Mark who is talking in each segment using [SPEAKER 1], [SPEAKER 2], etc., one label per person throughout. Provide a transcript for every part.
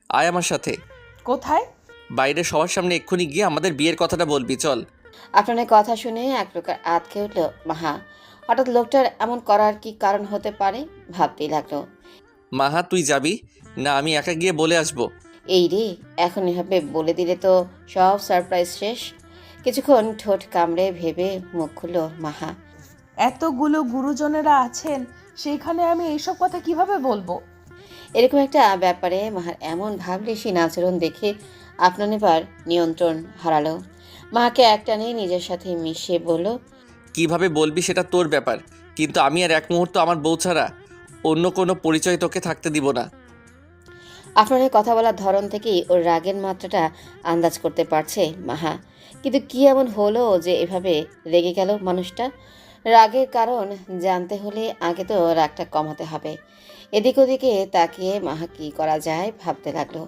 [SPEAKER 1] আয় আমার সাথে।
[SPEAKER 2] কোথায়?
[SPEAKER 1] বাইরে সবার সামনে এক্ষুনি গিয়ে আমাদের বিয়ের কথাটা বলবি, চল।
[SPEAKER 3] আপনার কথা শুনে এক প্রকার আঁতকে উঠল মাহা। হঠাৎ লোকটার এমন করার কি কারণ হতে পারে ভাবতেই লাগলো।
[SPEAKER 1] মাহা, তুই যাবি না আমি একা গিয়ে বলে আসবো?
[SPEAKER 3] এই রে, এখন এভাবে বলে দিলে তো সব সারপ্রাইজ শেষ। কিছুক্ষণ ঠোঁট কামড়ে ভেবে মুখ খুলল মাহা।
[SPEAKER 2] এতগুলো গুরুজনেরা আছেন, সেইখানে আমি এইসব কথা কিভাবে বলবো?
[SPEAKER 3] এরকম একটা ব্যাপারে মাহার এমন ভাবলেশীন আচরণ দেখে আপনার এবার নিয়ন্ত্রণ হারালো। মাকে একটানে নিজের সাথে মিশিয়ে বলল,
[SPEAKER 1] কিভাবে বলবি সেটা তোর ব্যাপার, কিন্তু আমি আর এক মুহূর্ত আমার বউ ছাড়া অন্য কোনো পরিচয় তোকে থাকতে দিব না।
[SPEAKER 3] আপনার কথা বলার ধরন থেকেই ওর রাগের মাত্রাটা আন্দাজ করতে পারছে মাহা। কিন্তু কি এমন হলো যে এভাবে রেগে গেল মানুষটা? রাগের কারণ জানতে হলে আগে তো রাগটা কমাতে হবে। এদিক ওদিকে তাকিয়ে মাহা কি করা যায় ভাবতে লাগলো।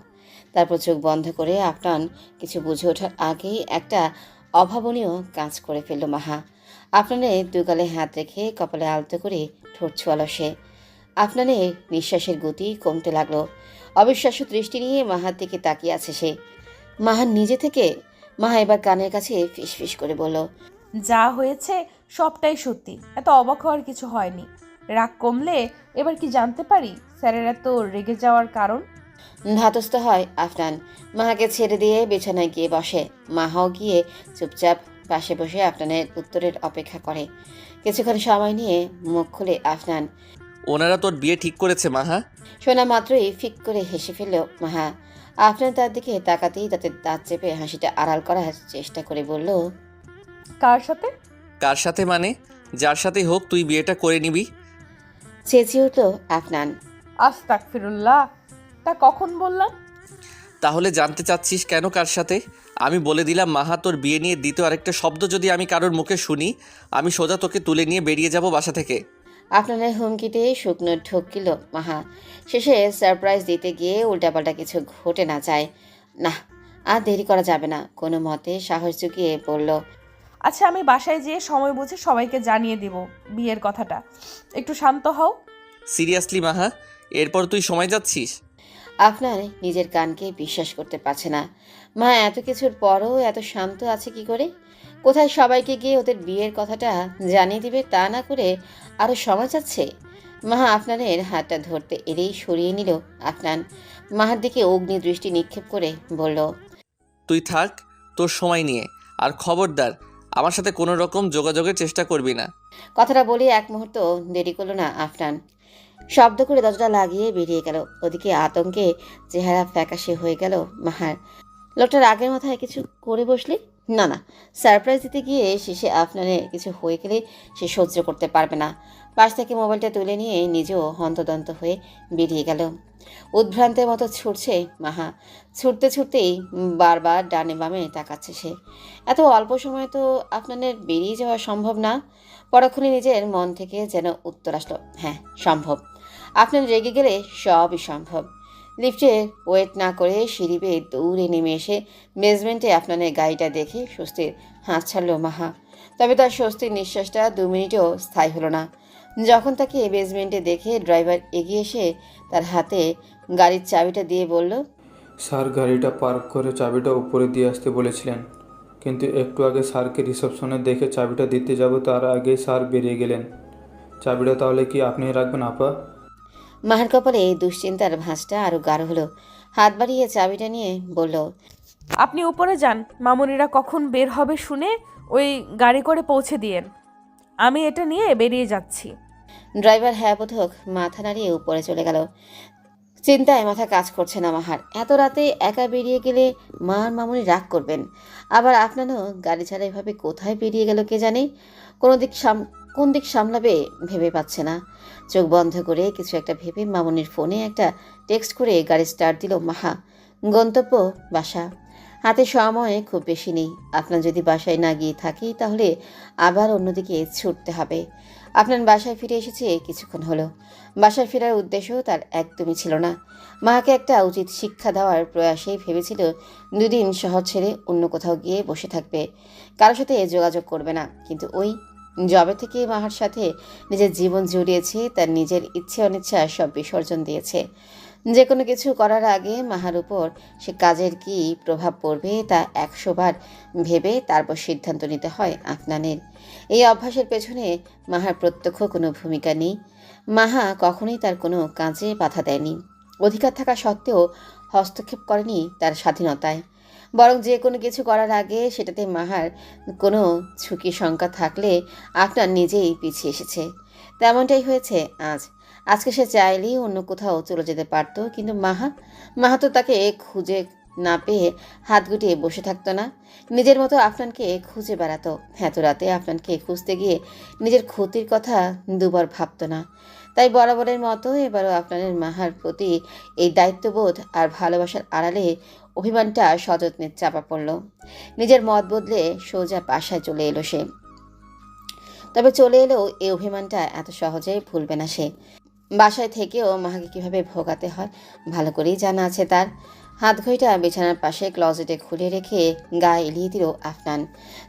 [SPEAKER 3] তারপর চোখ বন্ধ করে আপনার কিছু বুঝে ওঠার আগেই একটা অভাবনীয় কাজ করে ফেলল মাহা। আপনারে দুগালে হাত রেখে কপালে আলতো করে ঠোঁট ছোয়ালো সে। আপনারে নিঃশ্বাসের গতি কমতে লাগলো। অবিশ্বাস্য দৃষ্টি নিয়ে মাহার দিকে তাকিয়ে আছে সে। মাহার নিজে থেকে মাহা এবার কানের কাছে ফিসফিস করে বলল,
[SPEAKER 2] যা হয়েছে সবটাই সত্যি, এত অবাক হওয়ার কিছু হয়নি। রাগ কমলে এবার কি জানতে পারি স্যারের এত রেগে যাওয়ার কারণ?
[SPEAKER 3] ধাতস্থ হয় আফনান। মাহাকে ছেড়ে দিয়ে বিছানায় গিয়ে বসে। মাহাও গিয়ে চুপচাপ পাশে বসে আফনানের উত্তরের অপেক্ষা করে। কিছুক্ষণ সময় নিয়ে মুখ খুলে আফনান।
[SPEAKER 1] ওনারা তোর বিয়ে ঠিক করেছে মাহা।
[SPEAKER 3] শোনা মাত্রই ফিক করে হেসে ফেলল মাহা। আফনান তার দিকে তাকাতেই তাতে দাঁত চেপে হাসিটা আড়াল করার চেষ্টা করে বলল,
[SPEAKER 2] কার সাথে?
[SPEAKER 1] কার সাথে মানে? যার সাথেই হোক তুই বিয়েটা করে নিবি।
[SPEAKER 3] চেঁচিয়ে উঠল আফনান।
[SPEAKER 2] আস্তাগফিরুল্লাহ, তা কখন বললাম?
[SPEAKER 1] তাহলে জানতে চাচ্ছিস কেন কার সাথে? আমি বলে দিলাম মাহা, তোর বিয়ে নিয়ে দ্বিতীয় আরেকটা শব্দ যদি আমি কারোর মুখে শুনি, আমি সোজা তোকে তুলে নিয়ে বেরিয়ে যাব বাসা থেকে।
[SPEAKER 3] আপনার হুমকিতে শুকনো ঢুকিল মাহা। শেষে সারপ্রাইজ দিতে গিয়ে উল্টাপাল্টা কিছু ঘটে না যায়। না, আর দেরি করা যাবে না। কোনো মতে সাহস জুগিয়ে বলল,
[SPEAKER 2] আচ্ছা, আমি বাসায় যেয়ে সময় বুঝে সবাইকে জানিয়ে দিব বিয়ের কথাটা। একটু শান্ত হও।
[SPEAKER 1] সিরিয়াসলি মাহা, এরপর তুই সময় যাচ্ছিস?
[SPEAKER 3] আপনার নিজের কানকে বিশ্বাস করতে পারছে না। মা এত কিছুর পরও এত শান্ত আছে কি করে? কোথায় সবাইকে গিয়ে ওদের বিয়ের কথাটা জানিয়ে দিবে তা না করে আরও সময় যাচ্ছে। মাহা আফনানের হাতটা ধরতে এলেই সরিয়ে নিল আফনান। মাহার দিকে অগ্নি দৃষ্টি নিক্ষেপ করে বলল,
[SPEAKER 1] তুই থাক তোর সময় নিয়ে, আর খবরদার আমার সাথে কোনো রকম যোগাযোগের চেষ্টা করবি না।
[SPEAKER 3] কথাটা বলে এক মুহূর্ত দেরি করলো না আফনান। শব্দ করে দরজা লাগিয়ে বেরিয়ে গেল। ওদিকে আতঙ্কে চেহারা ফ্যাকাশে হয়ে গেল মাহার। লোকটার আগের মাথায় কিছু করে বসলে না না, সারপ্রাইজ দিতে গিয়ে শেষে আপনারে কিছু হয়ে গেলে সে সহ্য করতে পারবে না। পাশ থেকে মোবাইলটা তুলে নিয়ে নিজেও হন্তদন্ত হয়ে বেরিয়ে গেল। উদ্ভ্রান্তের মতো ছুটছে মাহা। ছুটতে ছুটতেই বারবার ডানে বামে তাকাচ্ছে সে। এত অল্প সময় তো আপনাদের বেরিয়ে যাওয়া সম্ভব না। পরক্ষণে নিজের মন থেকে যেন উত্তর আসলো, হ্যাঁ সম্ভব। আপনার রেগে গেলে সবই সম্ভব। লিফটে ওয়েট না করে সিঁড়ি বেয়ে দৌড়ে নেমে এসে বেসমেন্টে আপনাদের গাড়িটা দেখে স্বস্তির হাত ছাড়ল মাহা। তবে তার স্বস্তির নিঃশ্বাসটা 2 মিনিটও স্থায়ী হলো না। যখন তাকে বেসমেন্টে দেখে ড্রাইভার এগিয়ে এসে তার হাতে গাড়ির চাবিটা দিয়ে বলল,
[SPEAKER 4] স্যার গাড়িটা পার্ক করে চাবিটা উপরে দিয়ে আসতে বলেছিলেন, কিন্তু একটু আগে স্যারকে রিসেপশনে দেখে চাবিটা দিতে যাব তার আগেই স্যার বেরিয়ে গেলেন। চাবিটা তাহলে কি আপনিই রাখবেন আপা?
[SPEAKER 3] মাহার কপালে দুশ্চিন্তার ভাঁজটা আরও গাঢ় হলো। হাত বাড়িয়ে চাবিটা নিয়ে বলল,
[SPEAKER 2] আপনি উপরে যান, মামুনিরা কখন বের হবে শুনে ওই গাড়ি করে পৌঁছে দিয়েন। আমি এটা নিয়ে বেরিয়ে যাচ্ছি।
[SPEAKER 3] ড্রাইভার হ্যাঁ বোধক মাথা নাড়িয়ে উপরে চলে গেল। চিন্তায় মাথা কাজ করছে না মাহার। এত রাতে একা বেরিয়ে গেলে মার মামুনি রাগ করবেন। আবার আপনারও গাড়ি ছাড়া এভাবে কোথায় বেরিয়ে গেল কে জানে। কোন দিক সামলাবে ভেবে পাচ্ছে না। চোখ বন্ধ করে কিছু একটা ভেবে মামুনির ফোনে একটা টেক্সট করে গাড়ি স্টার্ট দিল মাহা। গন্তব্য বাসা। হাতে সময় খুব বেশি নেই। আপনার যদি বাসায় না গিয়ে থাকি তাহলে আবার অন্যদিকে ছুটতে হবে। আপনার বাসায় ফিরে এসেছে কিছুক্ষণ হলো। বাসায় ফেরার উদ্দেশ্য তার একদমই ছিল না। মাকে একটা উচিত শিক্ষা দেওয়ার প্রয়াসেই ভেবেছিল 2 দিন শহর ছেড়ে অন্য কোথাও গিয়ে বসে থাকবে, কারোর সাথে যোগাযোগ করবে না। কিন্তু ওই জবে থেকে মাহার সাথে নিজের জীবন জড়িয়েছে, তার নিজের ইচ্ছে অনিচ্ছা সব বিসর্জন দিয়েছে। যে কোনো কিছু করার আগে মাহার উপর সে কাজের কি প্রভাব পড়বে তা 100 বার ভেবে তারপর সিদ্ধান্ত নিতে হয় আফনানের। এই অভ্যাসের পেছনে মাহার প্রত্যক্ষ কোনো ভূমিকা নেই। মাহা কখনোই তার কোনো কাজে বাধা দেয়নি, অধিকার থাকা সত্ত্বেও হস্তক্ষেপ করেনি তার স্বাধীনতায়। বরং যে কোনো কিছু করার আগে সেটাতে মাহার কোনো ঝুঁকি শঙ্কা থাকলে আপনার নিজেই পিছিয়ে এসেছে। তেমনটাই হয়েছে আজকে সে চাইলেই অন্য কোথাও চলে যেতে পারত, কিন্তু মাহা তো তাকে খুঁজে না পেয়ে হাত গুটিয়ে বসে থাকতো না, নিজের মতো আফনানকে খুঁজে বেড়াতো। এত রাতে আফনানকে খুঁজতে গিয়ে নিজের ক্ষতির কথা দুবার ভাবতো না। তাই বরাবরের মতো এবারও আফনানের মাহার প্রতি এই দায়িত্ববোধ আর ভালোবাসার আড়ালে অভিমানটা সযত্নে চাপা পড়ল। নিজের মত বদলে সোজা বাসায় চলে এলো সে। তবে চলে এলেও এই অভিমানটা এত সহজে ভুলবে না সে। বাসায় থেকেও মাহাকে কীভাবে ভোগাতে হয় ভালো করেই জানা আছে তার। হাত ঘড়িটা বিছানার পাশে ক্লজেটে খুলে রেখে গায়ে এলিয়ে দিল আফনান।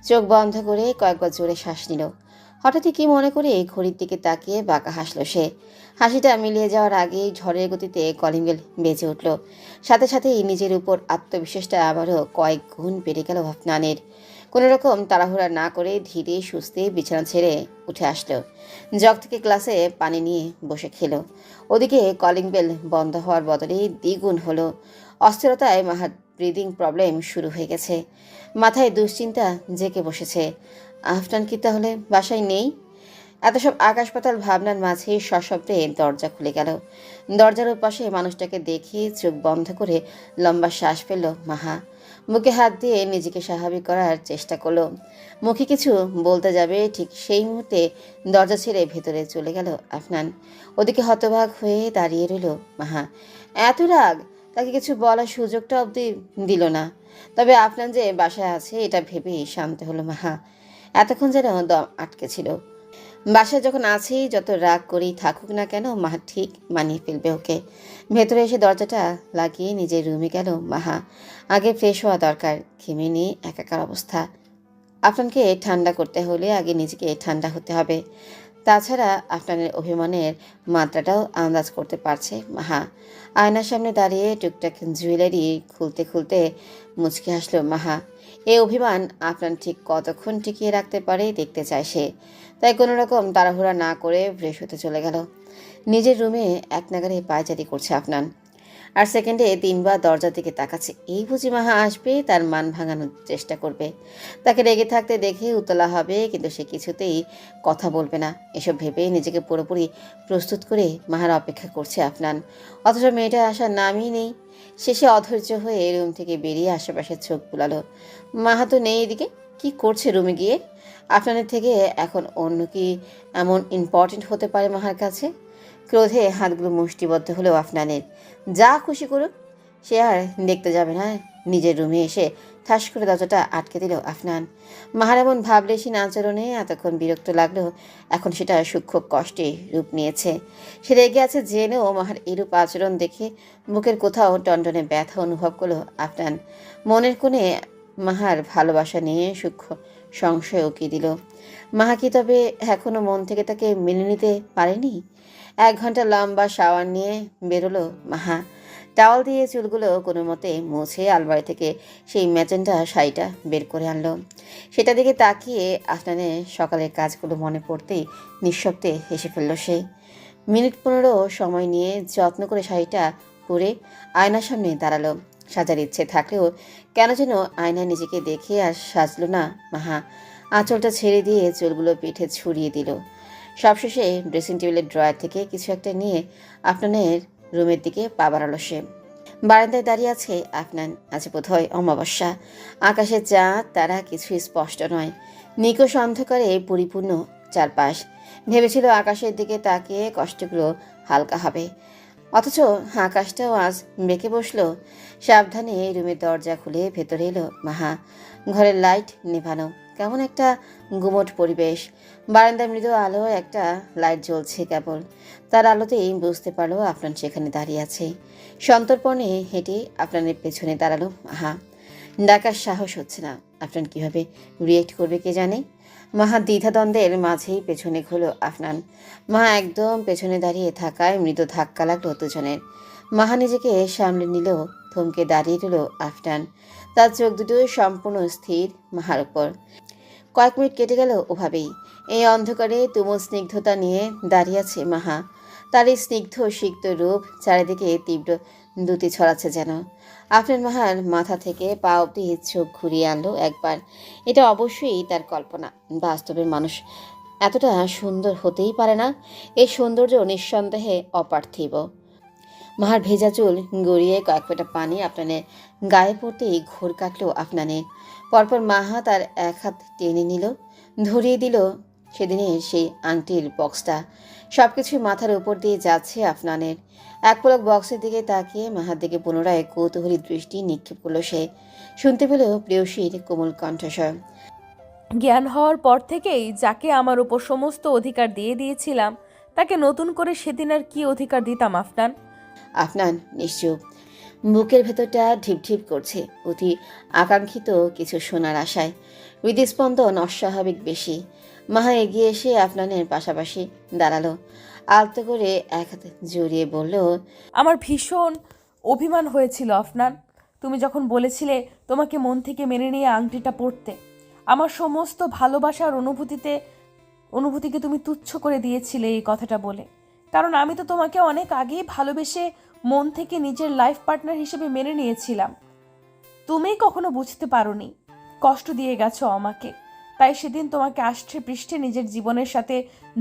[SPEAKER 3] চোখ বন্ধ করে কয়েকবার জোরে শ্বাস নিল। হঠাৎই কি মনে করে ঘড়ির দিকে তাকিয়ে বাঁকা হাসল সে। হাসিটা মিলিয়ে যাওয়ার আগেই ঝড়ের গতিতে কলিং বেল বেজে উঠল। সাথে সাথেই নিজের উপর আত্মবিশ্বাসটা আবারও কয়েক গুণ বেড়ে গেল আফনানের। কোনো রকম তাড়াহুড়া না করে ধীরে সুস্থে বিছানা ছেড়ে উঠে আসলো। জগ থেকে গ্লাসে পানি নিয়ে বসে খেলো। ওদিকে কলিং বেল বন্ধ হওয়ার বদলে দ্বিগুণ হলো। অস্থিরতায় মাহার ব্রিদিং প্রবলেম শুরু হয়ে গেছে। মাথায় দুশ্চিন্তা জেঁকে বসেছে। আফটান কি তাহলে বাসায় নেই? এত সব আকাশ পাতাল ভাবনার মাঝে সশব্দে দরজা খুলে গেল। দরজার পাশে মানুষটাকে দেখে চোখ বন্ধ করে লম্বা শ্বাস ফেলল মাহা। মুখে হাত দিয়ে নিজেকে স্বাভাবিক করার চেষ্টা করলো। মুখে কিছু বলতে যাবে, ঠিক সেই মুহূর্তে দরজা ছেড়ে ভেতরে চলে গেল আফনান। ওদিকে হতবাক হয়ে দাঁড়িয়ে রইল মাহা। এত রাগ, তাকে কিছু বলার সুযোগটা অবধি দিল না। তবে আফনান যে বাসায় আছে এটা ভেবেই শান্ত হলো মাহা। এতক্ষণ যেন দম আটকে ছিল। বাসায় যখন আছেই যত রাগ করেই থাকুক না কেন মাহা ঠিক মানিয়ে ফেলবে ওকে। ভেতরে এসে দরজাটা লাগিয়ে নিজের রুমে গেল মাহা। আগে ফ্রেশ হওয়া দরকার, ঘেমে নিয়ে একাকার অবস্থা। আফনানকে ঠান্ডা করতে হলে আগে নিজেকে ঠান্ডা হতে হবে। তাছাড়া আফনানের অভিমানের মাত্রাটাও আন্দাজ করতে পারছে মাহা। আয়নার সামনে দাঁড়িয়ে টুকটাক জুয়েলারি খুলতে খুলতে মুচকি হাসল মাহা। এই অভিমান আফনান ঠিক কতক্ষণ টিকিয়ে রাখতে পারে দেখতে চায় সে। তাই কোনো রকম তাড়াহুড়া না করে ফ্রেশ হতে চলে গেল। নিজের রুমে এক নাগারে পায়চারি করছে আফনান, আর সেকেন্ডে 3 বার দরজার দিকে তাকাচ্ছে। এই বুঝি মাহা আসবে, তার মান ভাঙানোর চেষ্টা করবে, তাকে রেগে থাকতে দেখে উতলা হবে, কিন্তু সে কিছুতেই কথা বলবে না। এসব ভেবে নিজেকে পুরোপুরি প্রস্তুত করে মাহার অপেক্ষা করছে আফনান। অথচ মেয়েটার আসার নামই নেই। শেষে অধৈর্য হয়ে রুম থেকে বেরিয়ে আশেপাশে চোখ বুলালো। মাহা তো নেই এদিকে। কি করছে রুমে গিয়ে? আফনানের থেকে এখন অন্য কি এমন ইম্পর্টেন্ট হতে পারে মাহার কাছে? ক্রোধে হাতগুলো মুষ্টিবদ্ধ হলেও আফনানের। যা খুশি করুক, সে আর দেখতে যাবে না। নিজের রুমে এসে ঠাস করে দরজাটা আটকে দিল আফনান। মাহার এমন ভাবলেশীন আচরণে এতক্ষণ বিরক্ত লাগলেও এখন সেটা সূক্ষ্ম কষ্টে রূপ নিয়েছে। সে রেগে আছে জেনেও মাহার এরূপ আচরণ দেখে বুকের কোথাও টনটনে ব্যথা অনুভব করলো আফনান। মনের কোণে মাহার ভালোবাসা নিয়ে সূক্ষ্ম সংশয় উকি দিল। মাহা কি তবে এখনো মন থেকে তাকে মেনে নিতে পারেনি? 1 ঘন্টা লম্বা শাওয়ার নিয়ে বেরোলো মাহা। টাওয়াল দিয়ে চুলগুলো কোনো মতে মুছে আলমারি থেকে সেই ম্যাজেন্টা শাড়িটা বের করে আনলো। সেটা দিকে তাকিয়ে আফনানের সকালের কাজগুলো মনে পড়তেই নিঃশব্দে হেসে ফেললো সে। মিনিট 15 সময় নিয়ে যত্ন করে শাড়িটা পরে আয়নার সামনে দাঁড়ালো। সাজার ইচ্ছে থাকলেও কেন যেন আয়নায় নিজেকে দেখে আর সাজলো না মাহা। আঁচলটা ছেড়ে দিয়ে চুলগুলো পিঠে ছড়িয়ে দিল। সবশেষে ড্রেসিং টেবিলের ড্রয়ার থেকে কিছু একটা নিয়ে আফনানের রুমের দিকে পা বাড়ালো সে। বারান্দায় দাঁড়িয়ে আছে আফনান। আজ বোধহয় অমাবস্যা। আকাশে চাঁদ তারা কিছুই স্পষ্ট নয়, নিকষ অন্ধকারে পরিপূর্ণ চারপাশ। ভেবেছিল আকাশের দিকে তাকিয়ে কষ্টগুলো হালকা হবে, অথচ আকাশটাও আজ বেঁকে বসলো। সাবধানে রুমের দরজা খুলে ভেতরে এলো মাহা। ঘরের লাইট নেভানো, কেমন একটা গুমট পরিবেশ। বারান্দায় মৃদু আলো একটা লাইট জ্বলছে কেবল। তার আলোতেই বুঝতে পারলো আফনান সেখানে দাঁড়িয়ে আছে। সন্তর্পণে হেঁটে আফনানের পেছনে দাঁড়ালো মাহা। ডাকার সাহস হচ্ছে না। আফনান কিভাবে রিয়েক্ট করবে কে জানে। মাহা দ্বিধাদ্বন্দ্বের মাঝেই পেছনে ঘুরল আফনান। মাহা একদম পেছনে দাঁড়িয়ে থাকায় মৃদু ধাক্কা লাগলো দুজনের। মাহা নিজেকে সামনে নিল, থমকে দাঁড়িয়ে রইল আফনান। তার চোখ দুটো সম্পূর্ণ স্থির মাহার উপর। কয়েক মিনিট কেটে গেল ওভাবেই। এই অন্ধকারে তুমুল স্নিগ্ধতা নিয়ে দাঁড়িয়ে আছে মাহা। তার এই স্নিগ্ধ সিক্ত রূপ চারিদিকে তীব্র দ্যুতি ছড়াচ্ছে যেন। আফনান মাহার মাথা থেকে পা অবধি চোখ ঘুরিয়ে আনলো একবার। এটা অবশ্যই তার কল্পনা। বাস্তবের মানুষ এতটা সুন্দর হতেই পারে না। এই সৌন্দর্য নিঃসন্দেহে অপার্থিব। মাহার ভেজা চুল গড়িয়ে কয়েক ফোঁটা পানি আফনানের গায়ে পড়তেই ঘোর কাটল আফনানের। পরপর মাহা তার এক হাত টেনে নিল, ধরিয়ে দিল সেদিনের সেই আংটির বক্সটা। সবকিছু মাথার উপর দিয়ে যাচ্ছে আফনানের। এক পলক বক্সের দিকে তাকিয়ে মাহার দিকে পুনরায় কৌতূহলী দৃষ্টি নিক্ষেপ করল সে। শুনতে পেল প্রেয়সীর কোমল কণ্ঠস্বর।
[SPEAKER 2] জ্ঞান হওয়ার পর থেকেই যাকে আমার উপর সমস্ত অধিকার দিয়ে দিয়েছিলাম, তাকে নতুন করে সেদিন আর কি অধিকার দিতাম আফনান?
[SPEAKER 3] আফনান নিশ্চুপ। বুকের ভেতরটা ঢিপ ঢিপ করছে অতি আকাঙ্ক্ষিত কিছু শোনার আশায়। হৃদস্পন্দন অস্বাভাবিক বেশি। মাহা এগিয়ে এসে আফনানের পাশাপাশি দাঁড়ালো। আলতো করে এক হাতে জড়িয়ে বলল,
[SPEAKER 2] আমার ভীষণ অভিমান হয়েছিল আফনান, তুমি যখন বলেছিলে তোমাকে মন থেকে মেনে নিয়ে আংটিটা পরতে। আমার সমস্ত ভালোবাসার অনুভূতিকে তুমি তুচ্ছ করে দিয়েছিলে এই কথাটা বলে। কারণ আমি তো তোমাকে অনেক আগেই ভালোবেসে মন থেকে নিজের লাইফ পার্টনার হিসেবে মেনে নিয়েছিলাম। তুমি কখনো বুঝতে পারোনি, কষ্ট দিয়ে গেছো আমাকে। তাই সেদিন তোমাকে আষ্টে পৃষ্ঠে নিজের জীবনের সাথে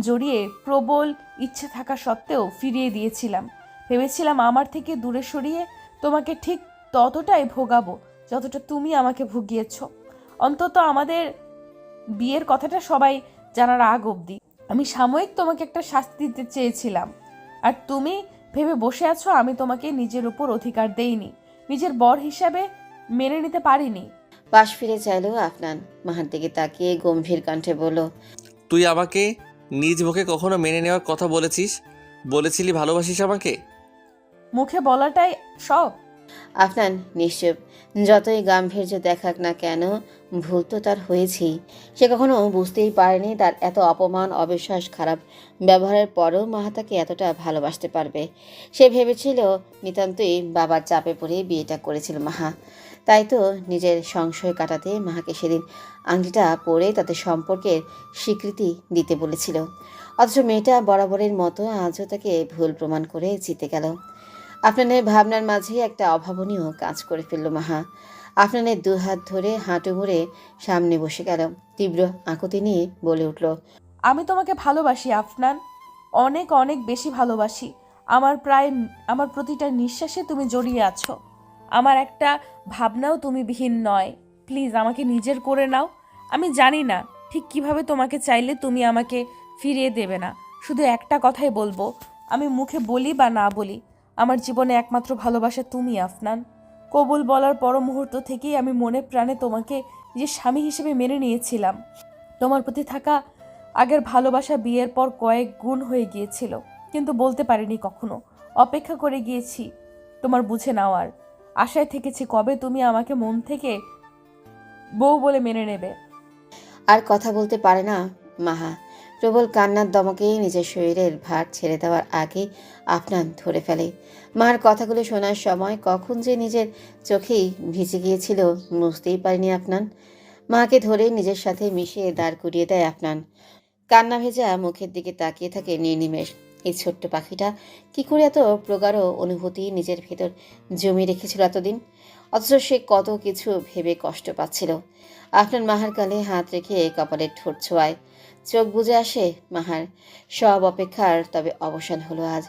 [SPEAKER 2] জড়িয়ে প্রবল ইচ্ছে থাকা সত্ত্বেও ফিরিয়ে দিয়েছিলাম। ভেবেছিলাম আমার থেকে দূরে সরিয়ে তোমাকে ঠিক ততটাই ভোগাবো যতটা তুমি আমাকে ভুগিয়েছ। অন্তত আমাদের বিয়ের কথাটা সবাই জানার আগ অবধি আমি সাময়িক তোমাকে একটা শাস্তি দিতে চেয়েছিলাম। আর তুমি ভেবে বসে আছো আমি তোমাকে নিজের উপর অধিকার দেইনি, নিজের বর হিসাবে মেনে নিতে পারিনি।
[SPEAKER 3] পাশ ফিরে চাইল আফনান। মাহার দিকে তাকিয়ে গম্ভীর কণ্ঠে বলল,
[SPEAKER 1] তুই আমাকে নিজ মুখে কখনো মেনে নেওয়ার কথা বলেছিলি ভালোবাসিস আমাকে?
[SPEAKER 2] মুখে বলাটাই সব?
[SPEAKER 3] আফনান নিশ্চুপ। যতই গাম্ভীর্য দেখাক না কেন, ভুল তো তার হয়েছেই। সে কখনো বুঝতেই পারেনি তার এত অপমান, অবিশ্বাস, খারাপ ব্যবহারের পরও মাহা তাকে এতটা ভালোবাসতে পারবে। সে ভেবেছিল নিতান্তই বাবার চাপে পড়ে বিয়েটা করেছিল মাহা। তাই তো নিজের সংশয় কাটাতে মাহাকে সেদিন আংটিটা পরে তাদের সম্পর্কের স্বীকৃতি দিতে বলেছিল। অথচ মেয়েটা বরাবরের মতো আজও তাকে ভুল প্রমাণ করে জিতে গেল। আফনানের ভাবনার মাঝে একটা অভাবনীয় কাজ করে ফেলল মাহা। আফনানের দুহাত ধরে হাঁটু মুড়ে সামনে বসে গেল। তীব্র আকুতি নিয়ে বলে উঠল,
[SPEAKER 2] আমি তোমাকে ভালোবাসি আফনান, অনেক অনেক বেশি ভালোবাসি। আমার প্রতিটা নিঃশ্বাসে তুমি জড়িয়ে আছো। আমার একটা ভাবনাও তুমি বিহীন নয়। প্লিজ আমাকে নিজের করে নাও। আমি জানি না ঠিক কিভাবে তোমাকে চাইলে তুমি আমাকে ফিরিয়ে দেবে না। শুধু একটা কথাই বলবো, আমি মুখে বলি বা না বলি, আমার জীবনে একমাত্র ভালোবাসা তুমি আফনান। কবুল বলার পর মুহূর্ত থেকেই আমি মনে প্রাণে তোমাকে নিজের স্বামী হিসেবে মেনে নিয়েছিলাম। তোমার প্রতি থাকা আগের ভালোবাসা বিয়ের পর কয়েক গুণ হয়ে গিয়েছিল, কিন্তু বলতে পারিনি কখনো। অপেক্ষা করে গিয়েছি তোমার বুঝে নেওয়ার, আশায় থেকেছি কবে তুমি আমাকে মন থেকে বউ বলে মেনে নেবে।
[SPEAKER 3] আর কথা বলতে পারে না মাহা। প্রবল কান্নার দমকে নিজের শরীরের ভার ছেড়ে দেওয়ার আগে আফনান ধরে ফেলে। মার কথাগুলো শোনার সময় কখন যে নিজের চোখেই ভিজে গিয়েছিল বুঝতেই পারেনি আফনান। মাকে ধরে নিজের সাথে মিশিয়ে দাঁড় করিয়ে দেয় আফনান। কান্না ভেজা মুখের দিকে তাকিয়ে থাকে নির্নিমেষ। এই ছোট্ট পাখিটা কি করে এত প্রগাঢ় অনুভূতি নিজের ভেতর জমিয়ে রেখেছিল এতদিন। অথচ সে কত কিছু ভেবে কষ্ট পাচ্ছিল। আফনান মাহার গালে হাত রেখে কপালের ঠোঁট ছোঁয়ায়। চোখ বুজে আসে মাহার। সব অপেক্ষার তবে অবসান হলো আজ।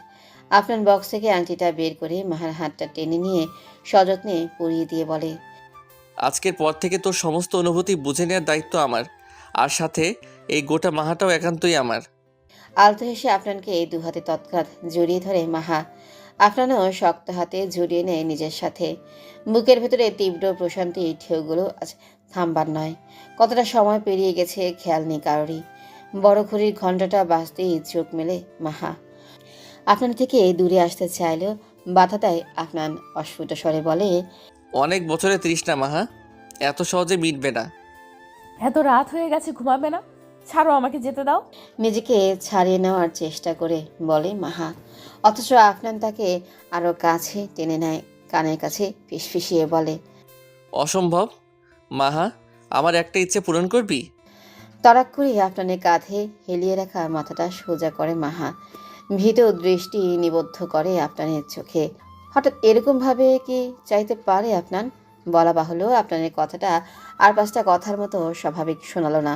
[SPEAKER 3] আফনান বক্স থেকে আংটিটা বের করে মাহার হাতটা টেনে নিয়ে সযত্নে পরিয়ে দিয়ে বলে,
[SPEAKER 1] আজকের পর থেকে তোর সমস্ত অনুভূতি বুঝে নেওয়ার দায়িত্ব আমার, আর সাথে এই গোটা মাহাটাও একান্তই আমার।
[SPEAKER 3] আলতো হেসে আফনানকে দু হাতে তৎক্ষণাৎ জড়িয়ে ধরে মাহা। আফনানও শক্ত হাতে জড়িয়ে নেয় নিজের সাথে। বুকের ভেতরে তীব্র প্রশান্তি ঢেউগুলো আজ থামবার নয়। কতটা সময় পেরিয়ে গেছে খেয়াল নেই কারোরই। বড় ঘড়ির ঘণ্টাটা বাজতেই চোখ মেলে মাহা। আফনান থেকে দূরে আসতে চাইলেও বাধা দেয় আফনান। অস্ফুট স্বরে বলে,
[SPEAKER 1] অনেক বছরের তৃষ্ণা মাহা, এত সহজে মিটবে না।
[SPEAKER 2] এত রাত হয়ে গেছে, ঘুমাবে না? ছাড়ো, আমাকে যেতে দাও।
[SPEAKER 3] নিজেকে ছাড়িয়ে নেওয়ার চেষ্টা করে বলে মাহা। অথচ আফনান তাকে আরও কাছে টেনে নেয়, কানের কাছে ফিসফিসিয়ে বলে,
[SPEAKER 1] অসম্ভব। মাহা, আমার একটা ইচ্ছে পূরণ করবি?
[SPEAKER 3] তড়াক করে আফনানের কাঁধে হেলিয়ে রাখা মাথাটা সোজা করে মাহা। ভীত দৃষ্টি নিবদ্ধ করে আফনানের চোখে। হঠাৎ এরকমভাবে কি চাইতে পারে আফনান? বলা বাহুল্য, আফনানের কথাটা আর পাঁচটা কথার মতো স্বাভাবিক শোনালো না।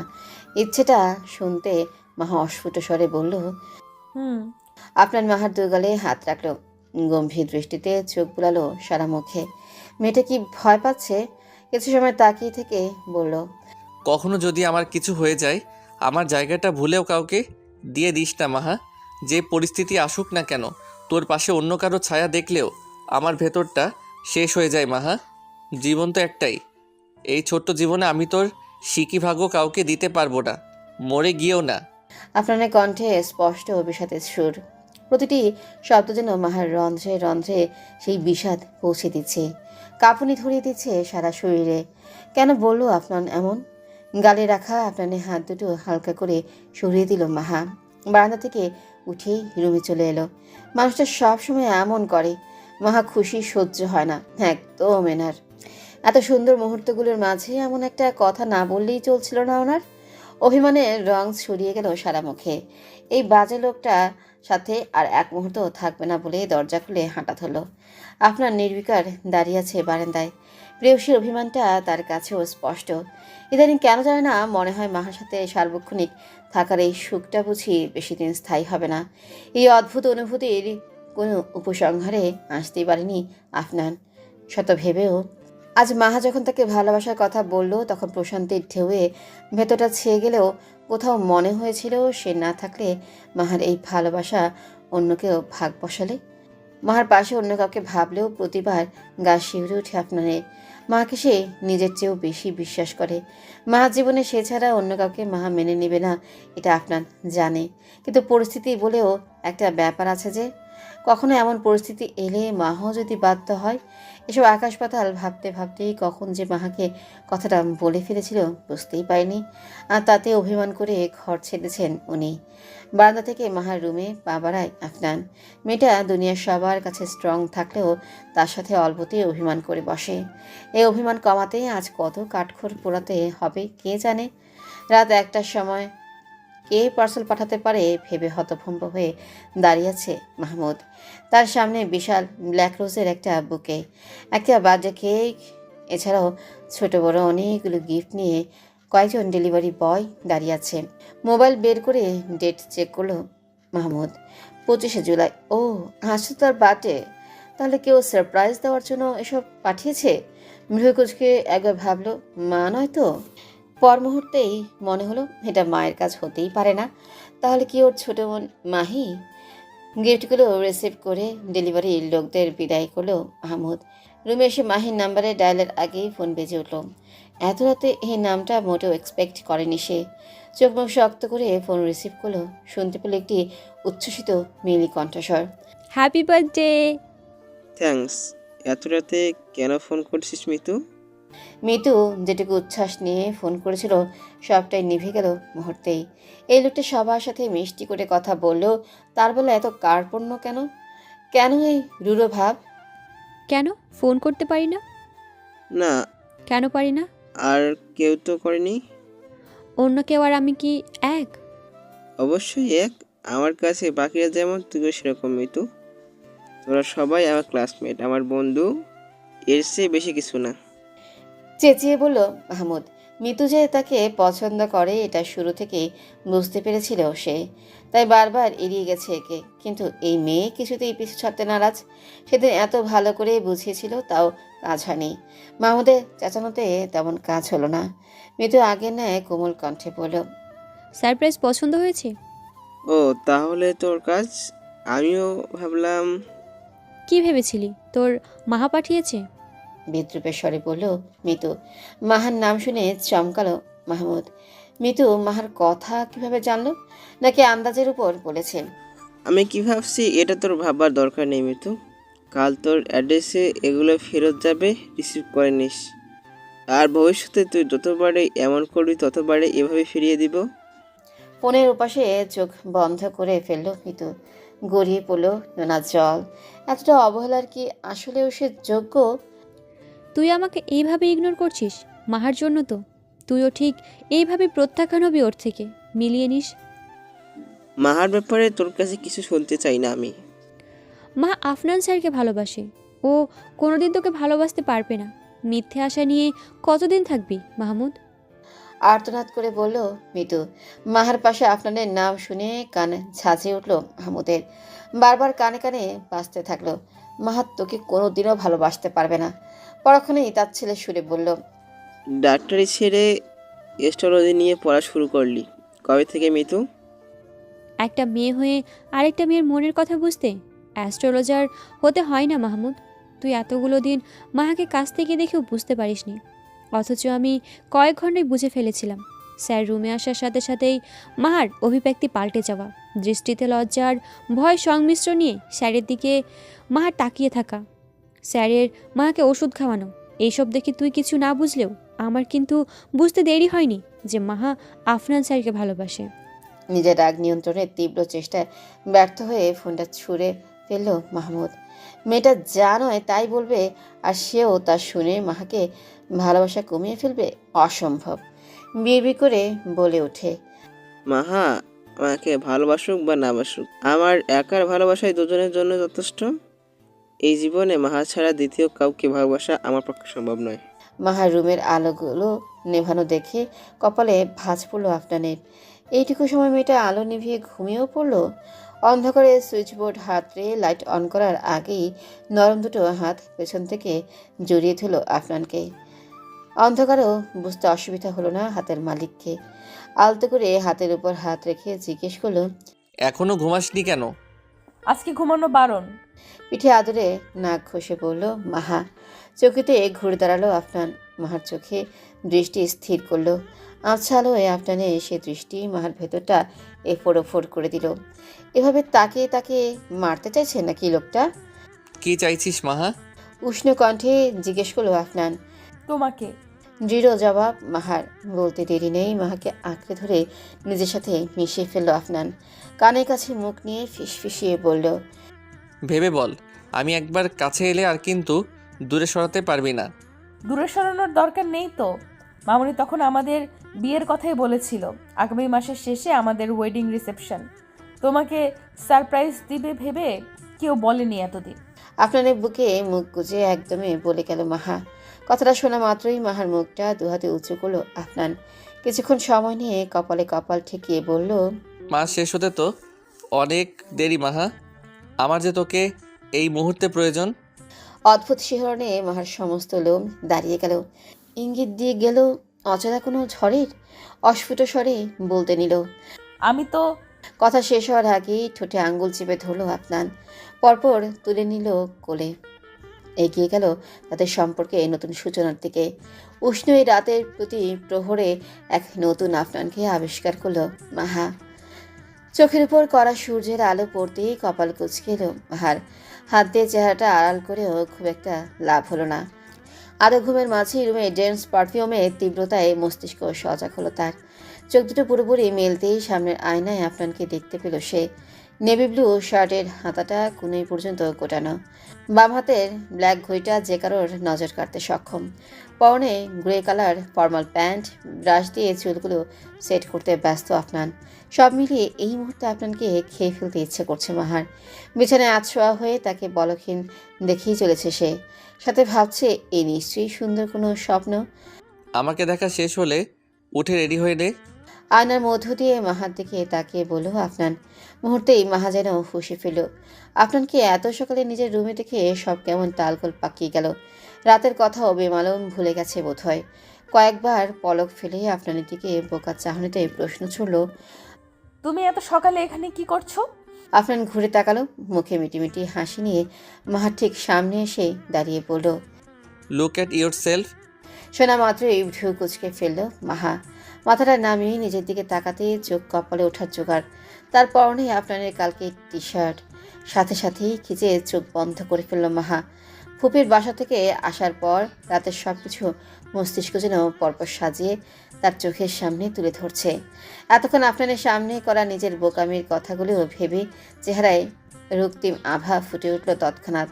[SPEAKER 3] ইচ্ছেটা শুনতে মাহা অস্ফুট স্বরে বলল,
[SPEAKER 2] হুম।
[SPEAKER 3] আপনার মাহার দুগালে হাত রাখলো, গম্ভীর দৃষ্টিতে চোখ বুলালো সারা মুখে। মেয়েটা কি ভয় পাচ্ছে? কিছু সময় তাকিয়ে থেকে বলল,
[SPEAKER 1] কখনো যদি আমার কিছু হয়ে যায়, আমার জায়গাটা ভুলেও কাউকে দিয়ে দিস না মাহা। যে পরিস্থিতি আসুক না কেন, তোর পাশে অন্য কারো ছায়া দেখলেও আমার ভেতরটা শেষ হয়ে যায় মাহা। জীবন তো একটাই। এই ছোট্ট জীবনে আমি তোর সিকি ভাগ্য কাউকে দিতে পারবো না, মরে গিয়েও না।
[SPEAKER 3] আপনার কণ্ঠে স্পষ্ট বিষাদের সুর। প্রতিটি শব্দ যেন মাহার রন্ধ্রে রন্ধ্রে সেই বিষাদ পৌঁছে দিচ্ছে, কাঁপুনি ধরিয়ে দিচ্ছে সারা শরীরে। কেন বলল আফনান এমন? গালে রাখা আপনার হাত দুটো হালকা করে সরিয়ে দিল মাহা। বারান্দা থেকে উঠেই রুমে চলে এলো। মানুষটা সবসময় এমন করে। মাহা খুশি সহ্য হয় না একদম এনার। এত সুন্দর মুহূর্তগুলোর মাঝে এমন একটা কথা না বললেই চলছিল না ওনার। অভিমানের রং ছড়িয়ে গেল সারা মুখে। এই বাজে লোকটা সাথে আর এক মুহূর্ত থাকবে না বলে দরজা খুলে হাঁটা ধরল। আপনার নির্বিকার দাঁড়িয়ে আছে বারান্দায়। প্রেয়সীর অভিমানটা তার কাছেও স্পষ্ট। ইদানিং কেন জানে না মনে হয় মাহার সাথে সার্বক্ষণিক থাকার এই সুখটা বুঝি বেশি দিন স্থায়ী হবে না। এই অদ্ভুত অনুভূতির কোনো উপসংহারে আসতেই পারেনি আফনান। শত ভেবেও আজ মাহা যখন তাকে ভালোবাসার কথা বলল, তখন প্রশান্তির ঢেউয়ে ভেতরটা ছেয়ে গেলেও কোথাও মনে হয়েছিল সে না থাকলে মাহার এই ভালোবাসা অন্য কেউ ভাগ বসালে। মাহার পাশে অন্য কাউকে ভাবলেও প্রতিবার গা শিউরে উঠে আপনারে। মাকে সে নিজের চেয়েও বেশি বিশ্বাস করে। মাহার জীবনে সে ছাড়া অন্য কাউকে মাহা মেনে নেবে না, এটা আপনার জানে। কিন্তু পরিস্থিতি বলেও একটা ব্যাপার আছে যে, কখনো এমন পরিস্থিতি এলে মাহাও যদি বাধ্য হয়। এসব আকাশ পাতাল ভাবতে ভাবতেই কখন যে মাহাকে কথাটা বলে ফেলেছিল বুঝতেই পারেনি। আর তাতে অভিমান করে ঘর ছেড়েছেন উনি। বারান্দা থেকে মাহার রুমে পা বাড়ায় আফনান। মেয়েটা দুনিয়ার সবার কাছে স্ট্রং থাকলেও তার সাথে অল্পতেই অভিমান করে বসে। এই অভিমান কমাতে আজ কত কাঠখড় পোড়াতে হবে কে জানে। রাত 1টার সময় কে পার্সেল পাঠাতে পারে ভেবে হতভম্ব হয়ে দাঁড়িয়ে আছে মাহমুদ। তার সামনে বিশাল ব্ল্যাক রোজের একটা বুকে, একটা বার্থডে কেক, এছাড়াও ছোট বড় অনেকগুলো গিফট নিয়ে কয়েকজন ডেলিভারি বয় দাঁড়িয়ে আছে। মোবাইল বের করে ডেট চেক করলো মাহমুদ। 25শে জুলাই। ও, আজ তো তার বার্থডে। তাহলে কেউ সারপ্রাইজ দেওয়ার জন্য এসব পাঠিয়েছে। মৃহকুচকে একবার ভাবলো মা নয় তো। পর মুহূর্তেই মনে হলো এটা মায়ের কাজ হতেই পারে না। তাহলে কি ওর ছোট বোন মাহি? গিফটগুলো রিসিভ করে ডেলিভারি লোকদের বিদায় করলো মাহমুদ। রুমে এসে মাহির নাম্বারে ডায়ালের আগেই ফোন বেজে উঠল। এত রাতে এই নামটা মোটেও এক্সপেক্ট করেনি সে। চোখ মুখ শক্ত করে ফোন রিসিভ করলো। শুনতে পেল একটি উচ্ছ্বসিত মিলি কণ্ঠস্বর।
[SPEAKER 5] Happy birthday.
[SPEAKER 6] থ্যাঙ্কস। এত রাতে কেন ফোন করছিস মিতু?
[SPEAKER 3] মিতু যেটুকু উচ্ছ্বাস নিয়ে ফোন করেছিল সবটাই নিভে গেল মুহূর্তেই। এই লোকটা সবার সাথে মিষ্টি করে কথা বললেও তার বেলা এত কার্পণ্য কেন? কেন এই রূঢ় ভাব?
[SPEAKER 5] কেন ফোন করতে পারি না?
[SPEAKER 6] না,
[SPEAKER 5] কেন পারি না?
[SPEAKER 6] আর কেউ তো করেনি।
[SPEAKER 5] অন্য কেউ আর আমি কি এক?
[SPEAKER 6] অবশ্যই এক। আমার কাছে বাকিরা যেমন তুইও সেরকম মিতু। তোরা সবাই আমার ক্লাসমেট, আমার বন্ধু, এর চেয়ে বেশি কিছু না।
[SPEAKER 3] চেঁচিয়ে বলল মাহমুদ। মিতু যে তাকে পছন্দ করে এটা শুরু থেকেই বুঝতে পেরেছিল সে, তাই বারবার এড়িয়ে গেছে একে। কিন্তু এই মেয়ে কিছুতেই পিছু ছাড়তে নারাজ। সেদিন এত ভালো করে বুঝিয়েছিল, তাও কাজ হয়নি। মাহমুদের চেঁচানোতে তেমন কাজ হলো না। মিতু আগের ন্যায় কোমল কণ্ঠে বলল,
[SPEAKER 5] সারপ্রাইজ পছন্দ হয়েছে?
[SPEAKER 6] ও, তাহলে তোর কাজ। আমিও ভাবলাম।
[SPEAKER 5] কি ভেবেছিলি তোর মাহা পাঠিয়েছে?
[SPEAKER 3] বিদ্রুপের স্বরে বলল মিতু। মাহার নাম শুনে চমকালো মাহমুদ। মিতু মাহার কথা কিভাবে জানলো? নাকি আন্দাজের উপর বলেছে?
[SPEAKER 6] আমি কি ভাবছি এটা তোর ভাববার দরকার নেই মিতু। কাল তোর অ্যাড্রেসে এগুলো ফেরত যাবে, রিসিভ করে নিস। আর ভবিষ্যতে তুই যতবারে এমন করবি ততবারে এভাবে ফিরিয়ে দিব।
[SPEAKER 3] ফোনের উপাশে চোখ বন্ধ করে ফেলল মিতু। গড়িয়ে পড়ল নোনা জল। এতটা অবহেলার কি আসলেও সে যোগ্য?
[SPEAKER 5] তুই আমাকে এইভাবে ইগনোর করছিস মাহার জন্য তো তুইও ঠিক এইভাবে প্রত্যাখ্যান হবি ওর থেকে মিলিয়ে নিস।
[SPEAKER 6] মাহার ব্যাপারে তোর কাছে কিছু শুনতে চাই না আমি।
[SPEAKER 5] মা আফনান স্যারকে ভালোবাসে। ও কোনোদিন তোকে ভালোবাসতে পারবে না। মিথ্যে আশা নিয়ে কতদিন থাকবি মাহমুদ?
[SPEAKER 3] আর্তনাদ করে বলল মিতু। মাহার পাশে আফনানের নাম শুনে কান ঝাঁঝিয়ে উঠল মাহমুদের। বারবার কানে কানে বাজতে থাকলো, মাহাত তোকে কোনোদিনও ভালোবাসতে পারবে না। পরক্ষণেই তার ছেলে সুরে বলল,
[SPEAKER 6] ডাক্তারি ছেড়ে অ্যাস্ট্রোলজি নিয়ে পড়া শুরু করলি কবে থেকে মিতু?
[SPEAKER 5] একটা মেয়ে হয়ে আরেকটা মেয়ের মনের কথা বুঝতে অ্যাস্ট্রোলজার হতে হয় না মাহমুদ। তুই এতগুলো দিন মাহাকে কাছ থেকে দেখেও বুঝতে পারিসনি, অথচ আমি কয়েক ঘন্টায় বুঝে ফেলেছিলাম। স্যার রুমে আসার সাথে সাথেই মাহার অভিব্যক্তি পাল্টে যাওয়া, দৃষ্টিতে লজ্জার ভয় সংমিশ্রণ নিয়ে স্যারের দিকে মাহার তাকিয়ে থাকা, স্যারের মাহাকে ওষুধ খাওয়ানো, এইসব দেখে তুই কিছু না বুঝলেও আমার কিন্তু বুঝতে দেরি হয়নি যে মাহা আফনান স্যারকে ভালোবাসে।
[SPEAKER 3] নিজের রাগ নিয়ন্ত্রণের তীব্র চেষ্টায় ব্যর্থ হয়ে ফোনটা ছুঁড়ে ফেলল মাহমুদ। মেয়েটা যা নয় তাই বলবে, আর সেও তা শুনে মাহাকে ভালোবাসা কমিয়ে ফেলবে? অসম্ভব। বিড়বিড় করে বলে ওঠে,
[SPEAKER 6] মাহা আমাকে ভালোবাসুক বা না বাসুক, আমার একার ভালোবাসাই দুজনের জন্য যথেষ্ট। এই জীবনে মাহা ছাড়া দ্বিতীয় কাউকে ভালোবাসা আমার পক্ষে সম্ভব নয়।
[SPEAKER 3] মাহার রুমের আলোগুলো নেভানো দেখে কপালে ভাঁজ পড়ল আফনানের। এইটুকু সময় মেয়েটা আলো নিভিয়ে ঘুমিয়েও পড়ল। অন্ধকারে সুইচবোর্ড হাতড়ে লাইট অন করার আগেই নরম দুটো হাত পেছন থেকে জড়িয়ে ধরল আফনানকে। অন্ধকারেও বুঝতে অসুবিধা হলো না হাতের মালিককে। আলতো করে হাতের উপর হাত রেখে জিজ্ঞেস করলো,
[SPEAKER 1] এখনো ঘুমাসনি কেন?
[SPEAKER 2] আজকে ঘুমানো বারণ।
[SPEAKER 3] পিঠে আদরে নাক ঘষে বলল মাহা। চোখেতে ঘুরে দাঁড়ালো আফনান। মাহার চোখে দৃষ্টি স্থির করলো। আবছা আলোয় আফনানে সে দৃষ্টি মাহার ভেতরটা এফোড় ওফোড় করে দিল। এভাবে তাকে তাকে মারতে চাইছে নাকি লোকটা?
[SPEAKER 1] কি চাইছিস মাহা?
[SPEAKER 3] উষ্ণ কণ্ঠে জিজ্ঞেস করলো আফনান।
[SPEAKER 2] তোমাকে।
[SPEAKER 3] দৃঢ় জবাব মাহার। বলতে দেরি নেই মাহাকে আঁকড়ে ধরে নিজের সাথে মিশিয়ে ফেললো আফনান। কানের কাছে মুখ নিয়ে ফিসফিসিয়ে বলল,
[SPEAKER 1] ভেবে বল, আমি একবার কাছে এলে আর কিন্তু দূরে সরাতে পারবি না।
[SPEAKER 2] দূরে সরানোর দরকার নেই তো। মামুনি তখন আমাদের বিয়ের কথাই বলেছিল। আগামী মাসের শেষে আমাদের ওয়েডিং রিসেপশন। তোমাকে সারপ্রাইজ দিবে ভেবে কেউ বলেনি এতদিন।
[SPEAKER 3] আফনানের বুকে মুখ গুজে একদমই বলে গেল মাহা। কথাটা শোনা মাত্রই মাহার মুখটা দুহাতে উঁচু করলো আফনান। কিছুক্ষণ সময় নিয়ে কপালে কপাল ঠেকিয়ে বলল,
[SPEAKER 1] মাস শেষ হতে তো অনেক দেরি মাহা। আমার যে তোকে এই মুহূর্তে প্রয়োজন।
[SPEAKER 3] অদ্ভুত শিহরণে মাহার সমস্ত লোম দাঁড়িয়ে গেল। ইঙ্গিত দিয়ে গেল অচেনা কোনো ঝড়ের। অস্ফুট স্বরে বলতে নিল।
[SPEAKER 2] আমি তো।
[SPEAKER 3] কথা শেষ হওয়ার আগেই ঠোঁটে আঙ্গুল চেপে ধরল আফনান। পরপর তুলে নিল কোলে। এগিয়ে গেল তাদের সম্পর্কে নতুন সূচনার দিকে। উষ্ণ এই রাতের প্রতি প্রহরে এক নতুন আফনানকে আবিষ্কার করলো মাহা। চোখের উপর কড়া সূর্যের আলো পড়তেই কপাল কুঁচকে এলো মাহার। হাত দিয়ে চেহারাটা আড়াল করেও খুব একটা লাভ হলো না। আধো ঘুমের মাঝেই রুমে ডেন্স পারফিউমের তীব্রতায় মস্তিষ্ক সজাগ হলো তার। চোখ দুটো পুরোপুরি মেলতেই সামনের আয়নায় আফনানকে দেখতে পেল সে। নেভি ব্লু শার্টের হাতাটা কোণে পর্যন্ত কোটানো। বাম হাতের ব্ল্যাক ঘড়িটা যে কারোর নজর কাটতে সক্ষম। পরনে grey colour formal pant. Brush দিয়ে চুলগুলো সেট করতে ব্যস্ত আফনান। সব মিলিয়ে এই মুহূর্তে আফনানকে খেয়ে ফেলতে ইচ্ছে করছে মাহার। বিছানায় আছোয়া হয়ে তাকে বলহীন দেখেই চলেছে সে। সাথে ভাবছে এই নিশ্চয়ই সুন্দর কোনো স্বপ্ন।
[SPEAKER 1] আমাকে দেখা শেষ হলে উঠে রেডি হয়ে নে।
[SPEAKER 3] আয়নার মধ্য দিয়ে মাহার দিকে তাকিয়ে বলল আফনান। মুহূর্তেই মাহা যেন ফুঁসে ফেলল। আফনানকে এত সকালে নিজের রুমে দেখে সব কেমন তালগোল পাকিয়ে গেল। রাতের কথাও বেমালুম ভুলে গেছে বোধহয়। কয়েকবার পলক ফেলে আফনানের দিকে বোকা চাহনিতে প্রশ্ন ছুড়ল,
[SPEAKER 2] তুমি এত সকালে এখানে কি করছো?
[SPEAKER 3] আফনান ঘুরে তাকালো। মুখে মিটিমিটি হাসি নিয়ে মাহার ঠিক সামনে এসে দাঁড়িয়ে পড়ল।
[SPEAKER 1] Look at your self.
[SPEAKER 3] শোনা মাত্রই ভ্রু কুচকে ফেলল মাহা। মাথাটা নামিয়ে নিজের দিকে তাকাতে চোখ কপালে ওঠার জোগাড়। তার পরনে আফনানের কালকে টি শার্ট। সাথে সাথেই খিচে চোখ বন্ধ করে ফেলল মাহা। ফুপির বাসা থেকে আসার পর রাতের সব কিছু মস্তিষ্ক যেন পরপর সাজিয়ে তার চোখের সামনে তুলে ধরছে। এতক্ষণ আফনানের সামনে করা নিজের বোকামির কথাগুলো ভেবে চেহারায় রক্তিম আভা ফুটে উঠল তৎক্ষণাৎ।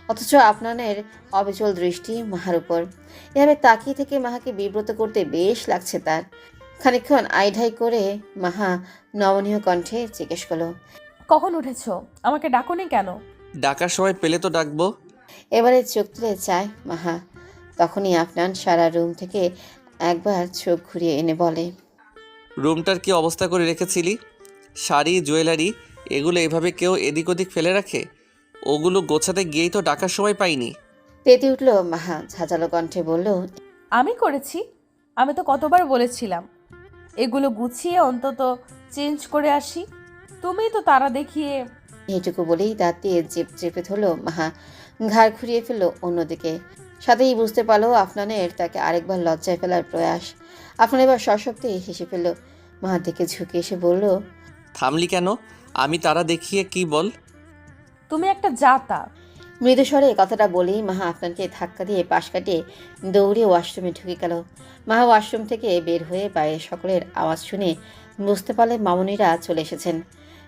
[SPEAKER 3] অথচ আফনানের অবিচল দৃষ্টি মাহার উপর। এভাবে তাকিয়ে থেকে মাহাকে বিব্রত করতে বেশ লাগছে তার। খানিকক্ষণ আইঢাই করে মাহা নমনীয় কণ্ঠে জিজ্ঞেস করল,
[SPEAKER 2] কখন উঠেছো? আমাকে ডাকোনি কেন?
[SPEAKER 1] ডাকার সময় পেলে তো ডাকবো।
[SPEAKER 3] এবারে চোখ তুলে চায় মাহা। তখনই আফনান সারা রুম থেকে একবার চোখ ঘুরিয়ে এনে বলে,
[SPEAKER 1] রুমটার কি অবস্থা করে রেখেছিলি? শাড়ি, জুয়েলারি এগুলো এভাবে কেউ এদিক ওদিক ফেলে রাখে? ওগুলো গোছাতে গিয়েই তো ডাকার সময় পাইনি।
[SPEAKER 3] তেতে উঠল মাহা, ঝাঁঝালো কণ্ঠে বলল,
[SPEAKER 2] আমি করেছি। আমি তো কতবার বলেছিলাম এগুলো গুছিয়ে অন্তত চেঞ্জ করে আসি। তুমি তো তারা দেখিয়ে।
[SPEAKER 3] এইটুকু বলেই দাঁত দিয়ে চেপে ধরল মাহা। ঘাড় ঘুরিয়ে ফেলল অন্যদিকে। সাথেই বুঝতে পারলো আফনানের তাকে আরেকবার লজ্জায় ফেলার প্রয়াস। আফনান এবার সশব্দে হেসে ফেলল। মাহার দিকে ঝুঁকে এসে বলল,
[SPEAKER 1] থামলি কেন? আমি তারা দেখিয়ে কি বল?
[SPEAKER 2] তুমি একটা জাতা।
[SPEAKER 3] মৃদু স্বরে কথাটা বলেই মাহা আফনানকে ধাক্কা দিয়ে পাশ কাটিয়ে দৌড়ে ওয়াশরুমে ঢুকে গেল। মাহা ওয়াশরুম থেকে বের হয়ে বাইরে সকলের আওয়াজ শুনে বুঝতে পারলে মামুনিরা চলে এসেছেন।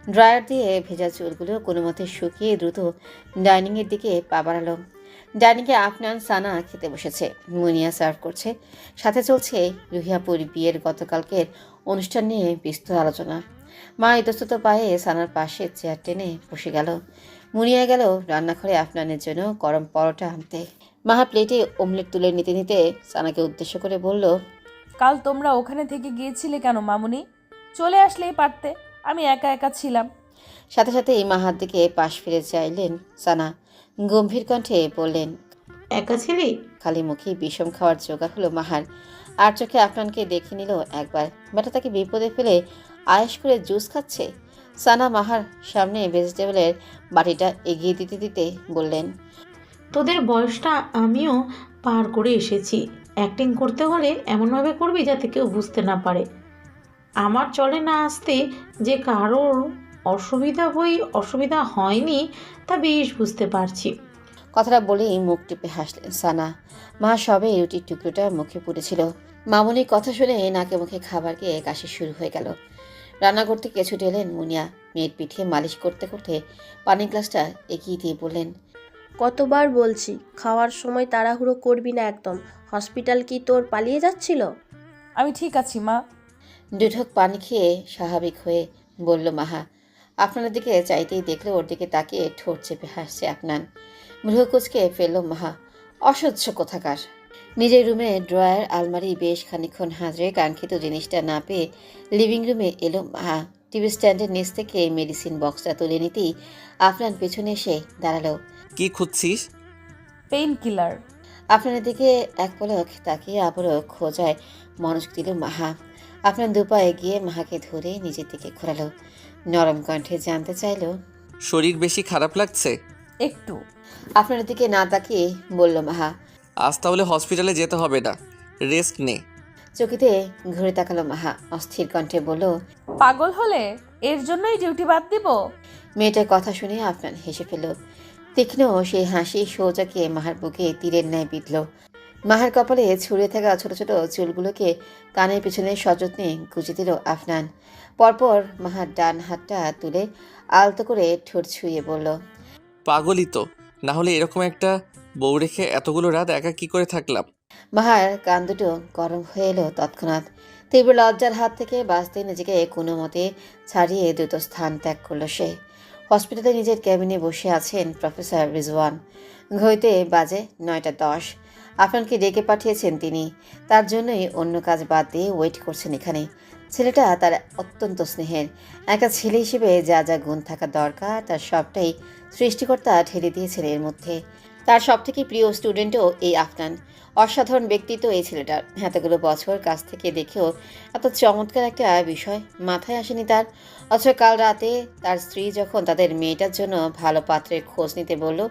[SPEAKER 3] ড্রায়ার দিয়ে ভেজা চুলগুলো কোনো মতে শুকিয়ে দ্রুত ডাইনিংয়ের দিকে পা বাড়ালো। ডাইনিংয়ে আফনান সানা খেতে বসেছে। মুনিয়া সার্ভ করছে। সাথে চলছে রুহিয়াপুর বিয়ের গতকালকের অনুষ্ঠান নিয়ে বিস্তর আলোচনা। মা ইতস্তত পায়ে সানার পাশে চেয়ার টেনে বসে গেল। মুনিয়া গেল রান্নাঘরে আফনানের জন্য গরম পরোটা আনতে। মাহা প্লেটে অমলেট তুলে নিতে নিতে সানাকে উদ্দেশ্য করে বলল,
[SPEAKER 2] কাল তোমরা ওখানে থেকে গিয়েছিলে কেন মামুনি? চলে আসলেই পারতে। আমি একা একা ছিলাম।
[SPEAKER 3] সাথে সাথেই মাহার দিকে পাশ ফিরে চাইলেন সানা। গম্ভীর কণ্ঠে বললেন,
[SPEAKER 7] একা ছিলি?
[SPEAKER 3] খালি মুখে বিষম খাওয়ার জোগাড় হলো মাহার। আর চোখে আফনানকে দেখে নিল একবার। বেটা তাকে বিপদে ফেলে আয়েশ করে জুস খাচ্ছে। সানা মাহার সামনে ভেজিটেবলের বাটিটা এগিয়ে দিতে দিতে বললেন,
[SPEAKER 7] তোদের বয়সটা আমিও পার করে এসেছি। অ্যাক্টিং করতে হলে এমনভাবে করবি যাতে কেউ বুঝতে না পারে। আমার চলে না আসতে যে কারোর অসুবিধা হয়নি তা বেশ বুঝতে পারছি।
[SPEAKER 3] কথাটা বলেই মুখ টিপে হাসলেন সানা। মা সবে রুটির টুকরোটা মুখে পুড়েছিল। মামুনির কথা শুনে নাকে মুখে খাবার খেয়ে কাশি শুরু হয়ে গেল। রান্নাঘর থেকে ছুটে এলেন মুনিয়া। মেয়ের পিঠে মালিশ করতে করতে পানির গ্লাসটা এগিয়ে দিয়ে বললেন,
[SPEAKER 8] কতবার বলছি খাওয়ার সময় তাড়াহুড়ো করবি না একদম। হসপিটাল কি তোর পালিয়ে যাচ্ছিল?
[SPEAKER 2] আমি ঠিক আছি মা।
[SPEAKER 3] দুঢক পানি খেয়ে স্বাভাবিক হয়ে বলল মাহা। আপনার দিকে চাইতেই দেখলো ওর দিকে তাকিয়ে ঠোঁট চেপে হাসছে আফনান। ভ্রু কুচকে ফেলল মাহা। অসহ্য কোথাকার। নিজের রুমে ড্রয়ার আলমারি বেশ খানিকক্ষণ হাজরে কাঙ্ক্ষিত জিনিসটা না পেয়ে লিভিং রুমে এলো মাহা। টিভি স্ট্যান্ডের নিচ থেকে মেডিসিন বক্সটা তুলে নিতেই আফনান পেছনে এসে দাঁড়ালো।
[SPEAKER 1] কি খুঁজছিস?
[SPEAKER 2] Pain killer.
[SPEAKER 3] আপনার দিকে এক পলক তাকিয়ে আবারও খোঁজায় মনোযোগ দিল মাহা। আপনার দুপা এগিয়ে মাহাকে ধরে নিজের দিকে ঘোরালো। নরম কণ্ঠে জানতে চাইল,
[SPEAKER 1] শরীর বেশি খারাপ লাগছে?
[SPEAKER 2] একটু।
[SPEAKER 3] আপনার দিকে না তাকিয়ে বলল মাহা।
[SPEAKER 1] আজ তাহলে হসপিটালে যেতে হবে না, রেস্ট নে।
[SPEAKER 3] চকিতে ঘুরে তাকালো মাহা। অস্থির কণ্ঠে বলল,
[SPEAKER 2] পাগল হলে এর জন্যই ডিউটি বাদ দিব?
[SPEAKER 3] মেয়েটার কথা শুনে আপনার হেসে ফেল। তীক্ষ্ণ সেই হাসি সোজাকে মাহার বুকে তীরের ন্যায় বিঁধল। মাহার কপালে ছড়িয়ে থাকা ছোট ছোট চুলগুলোকে কানের পিছনে সযত্নে গুজে দিল আফনান। পরপর মাহার ডান হাতটা তুলে আলতো করে ঠোঁট ছুঁয়ে বলল,
[SPEAKER 1] পাগলই তো, না হলে এরকম একটা বউ রেখে এতগুলো রাত একা কি করে থাকলাম?
[SPEAKER 3] মাহার কান দুটো গরম হয়ে এলো তৎক্ষণাৎ। তীব্র লজ্জার হাত থেকে বাঁচতে নিজেকে কোনো মতে ছাড়িয়ে দ্রুত স্থান ত্যাগ করল সে। হসপিটালে নিজের ক্যাবিনে বসে আছেন প্রফেসর রিজওয়ান। ঘড়িতে বাজে 9:10। আফনানকে ডেকে পাঠিয়েছেন তিনি। তার জন্যই অন্য কাজ বাদ দিয়ে ওয়েট করছেন এখানে। ছেলেটা তার অত্যন্ত স্নেহের। একটা ছেলে হিসেবে যা যা গুণ থাকা দরকার তার সবটাই সৃষ্টিকর্তা ঢেলে দিয়েছেন এর মধ্যে। তার সবথেকে প্রিয় স্টুডেন্টও এই আফনান। অসাধারণ ব্যক্তিত্ব এই ছেলেটার। এতগুলো বছর কাছ থেকে দেখেও এত চমৎকার একটা বিষয় মাথায় আসেনি তার। অথচ কাল রাতে তার স্ত্রী যখন তাদের মেয়েটার জন্য ভালো পাত্রের খোঁজ নিতে বলল,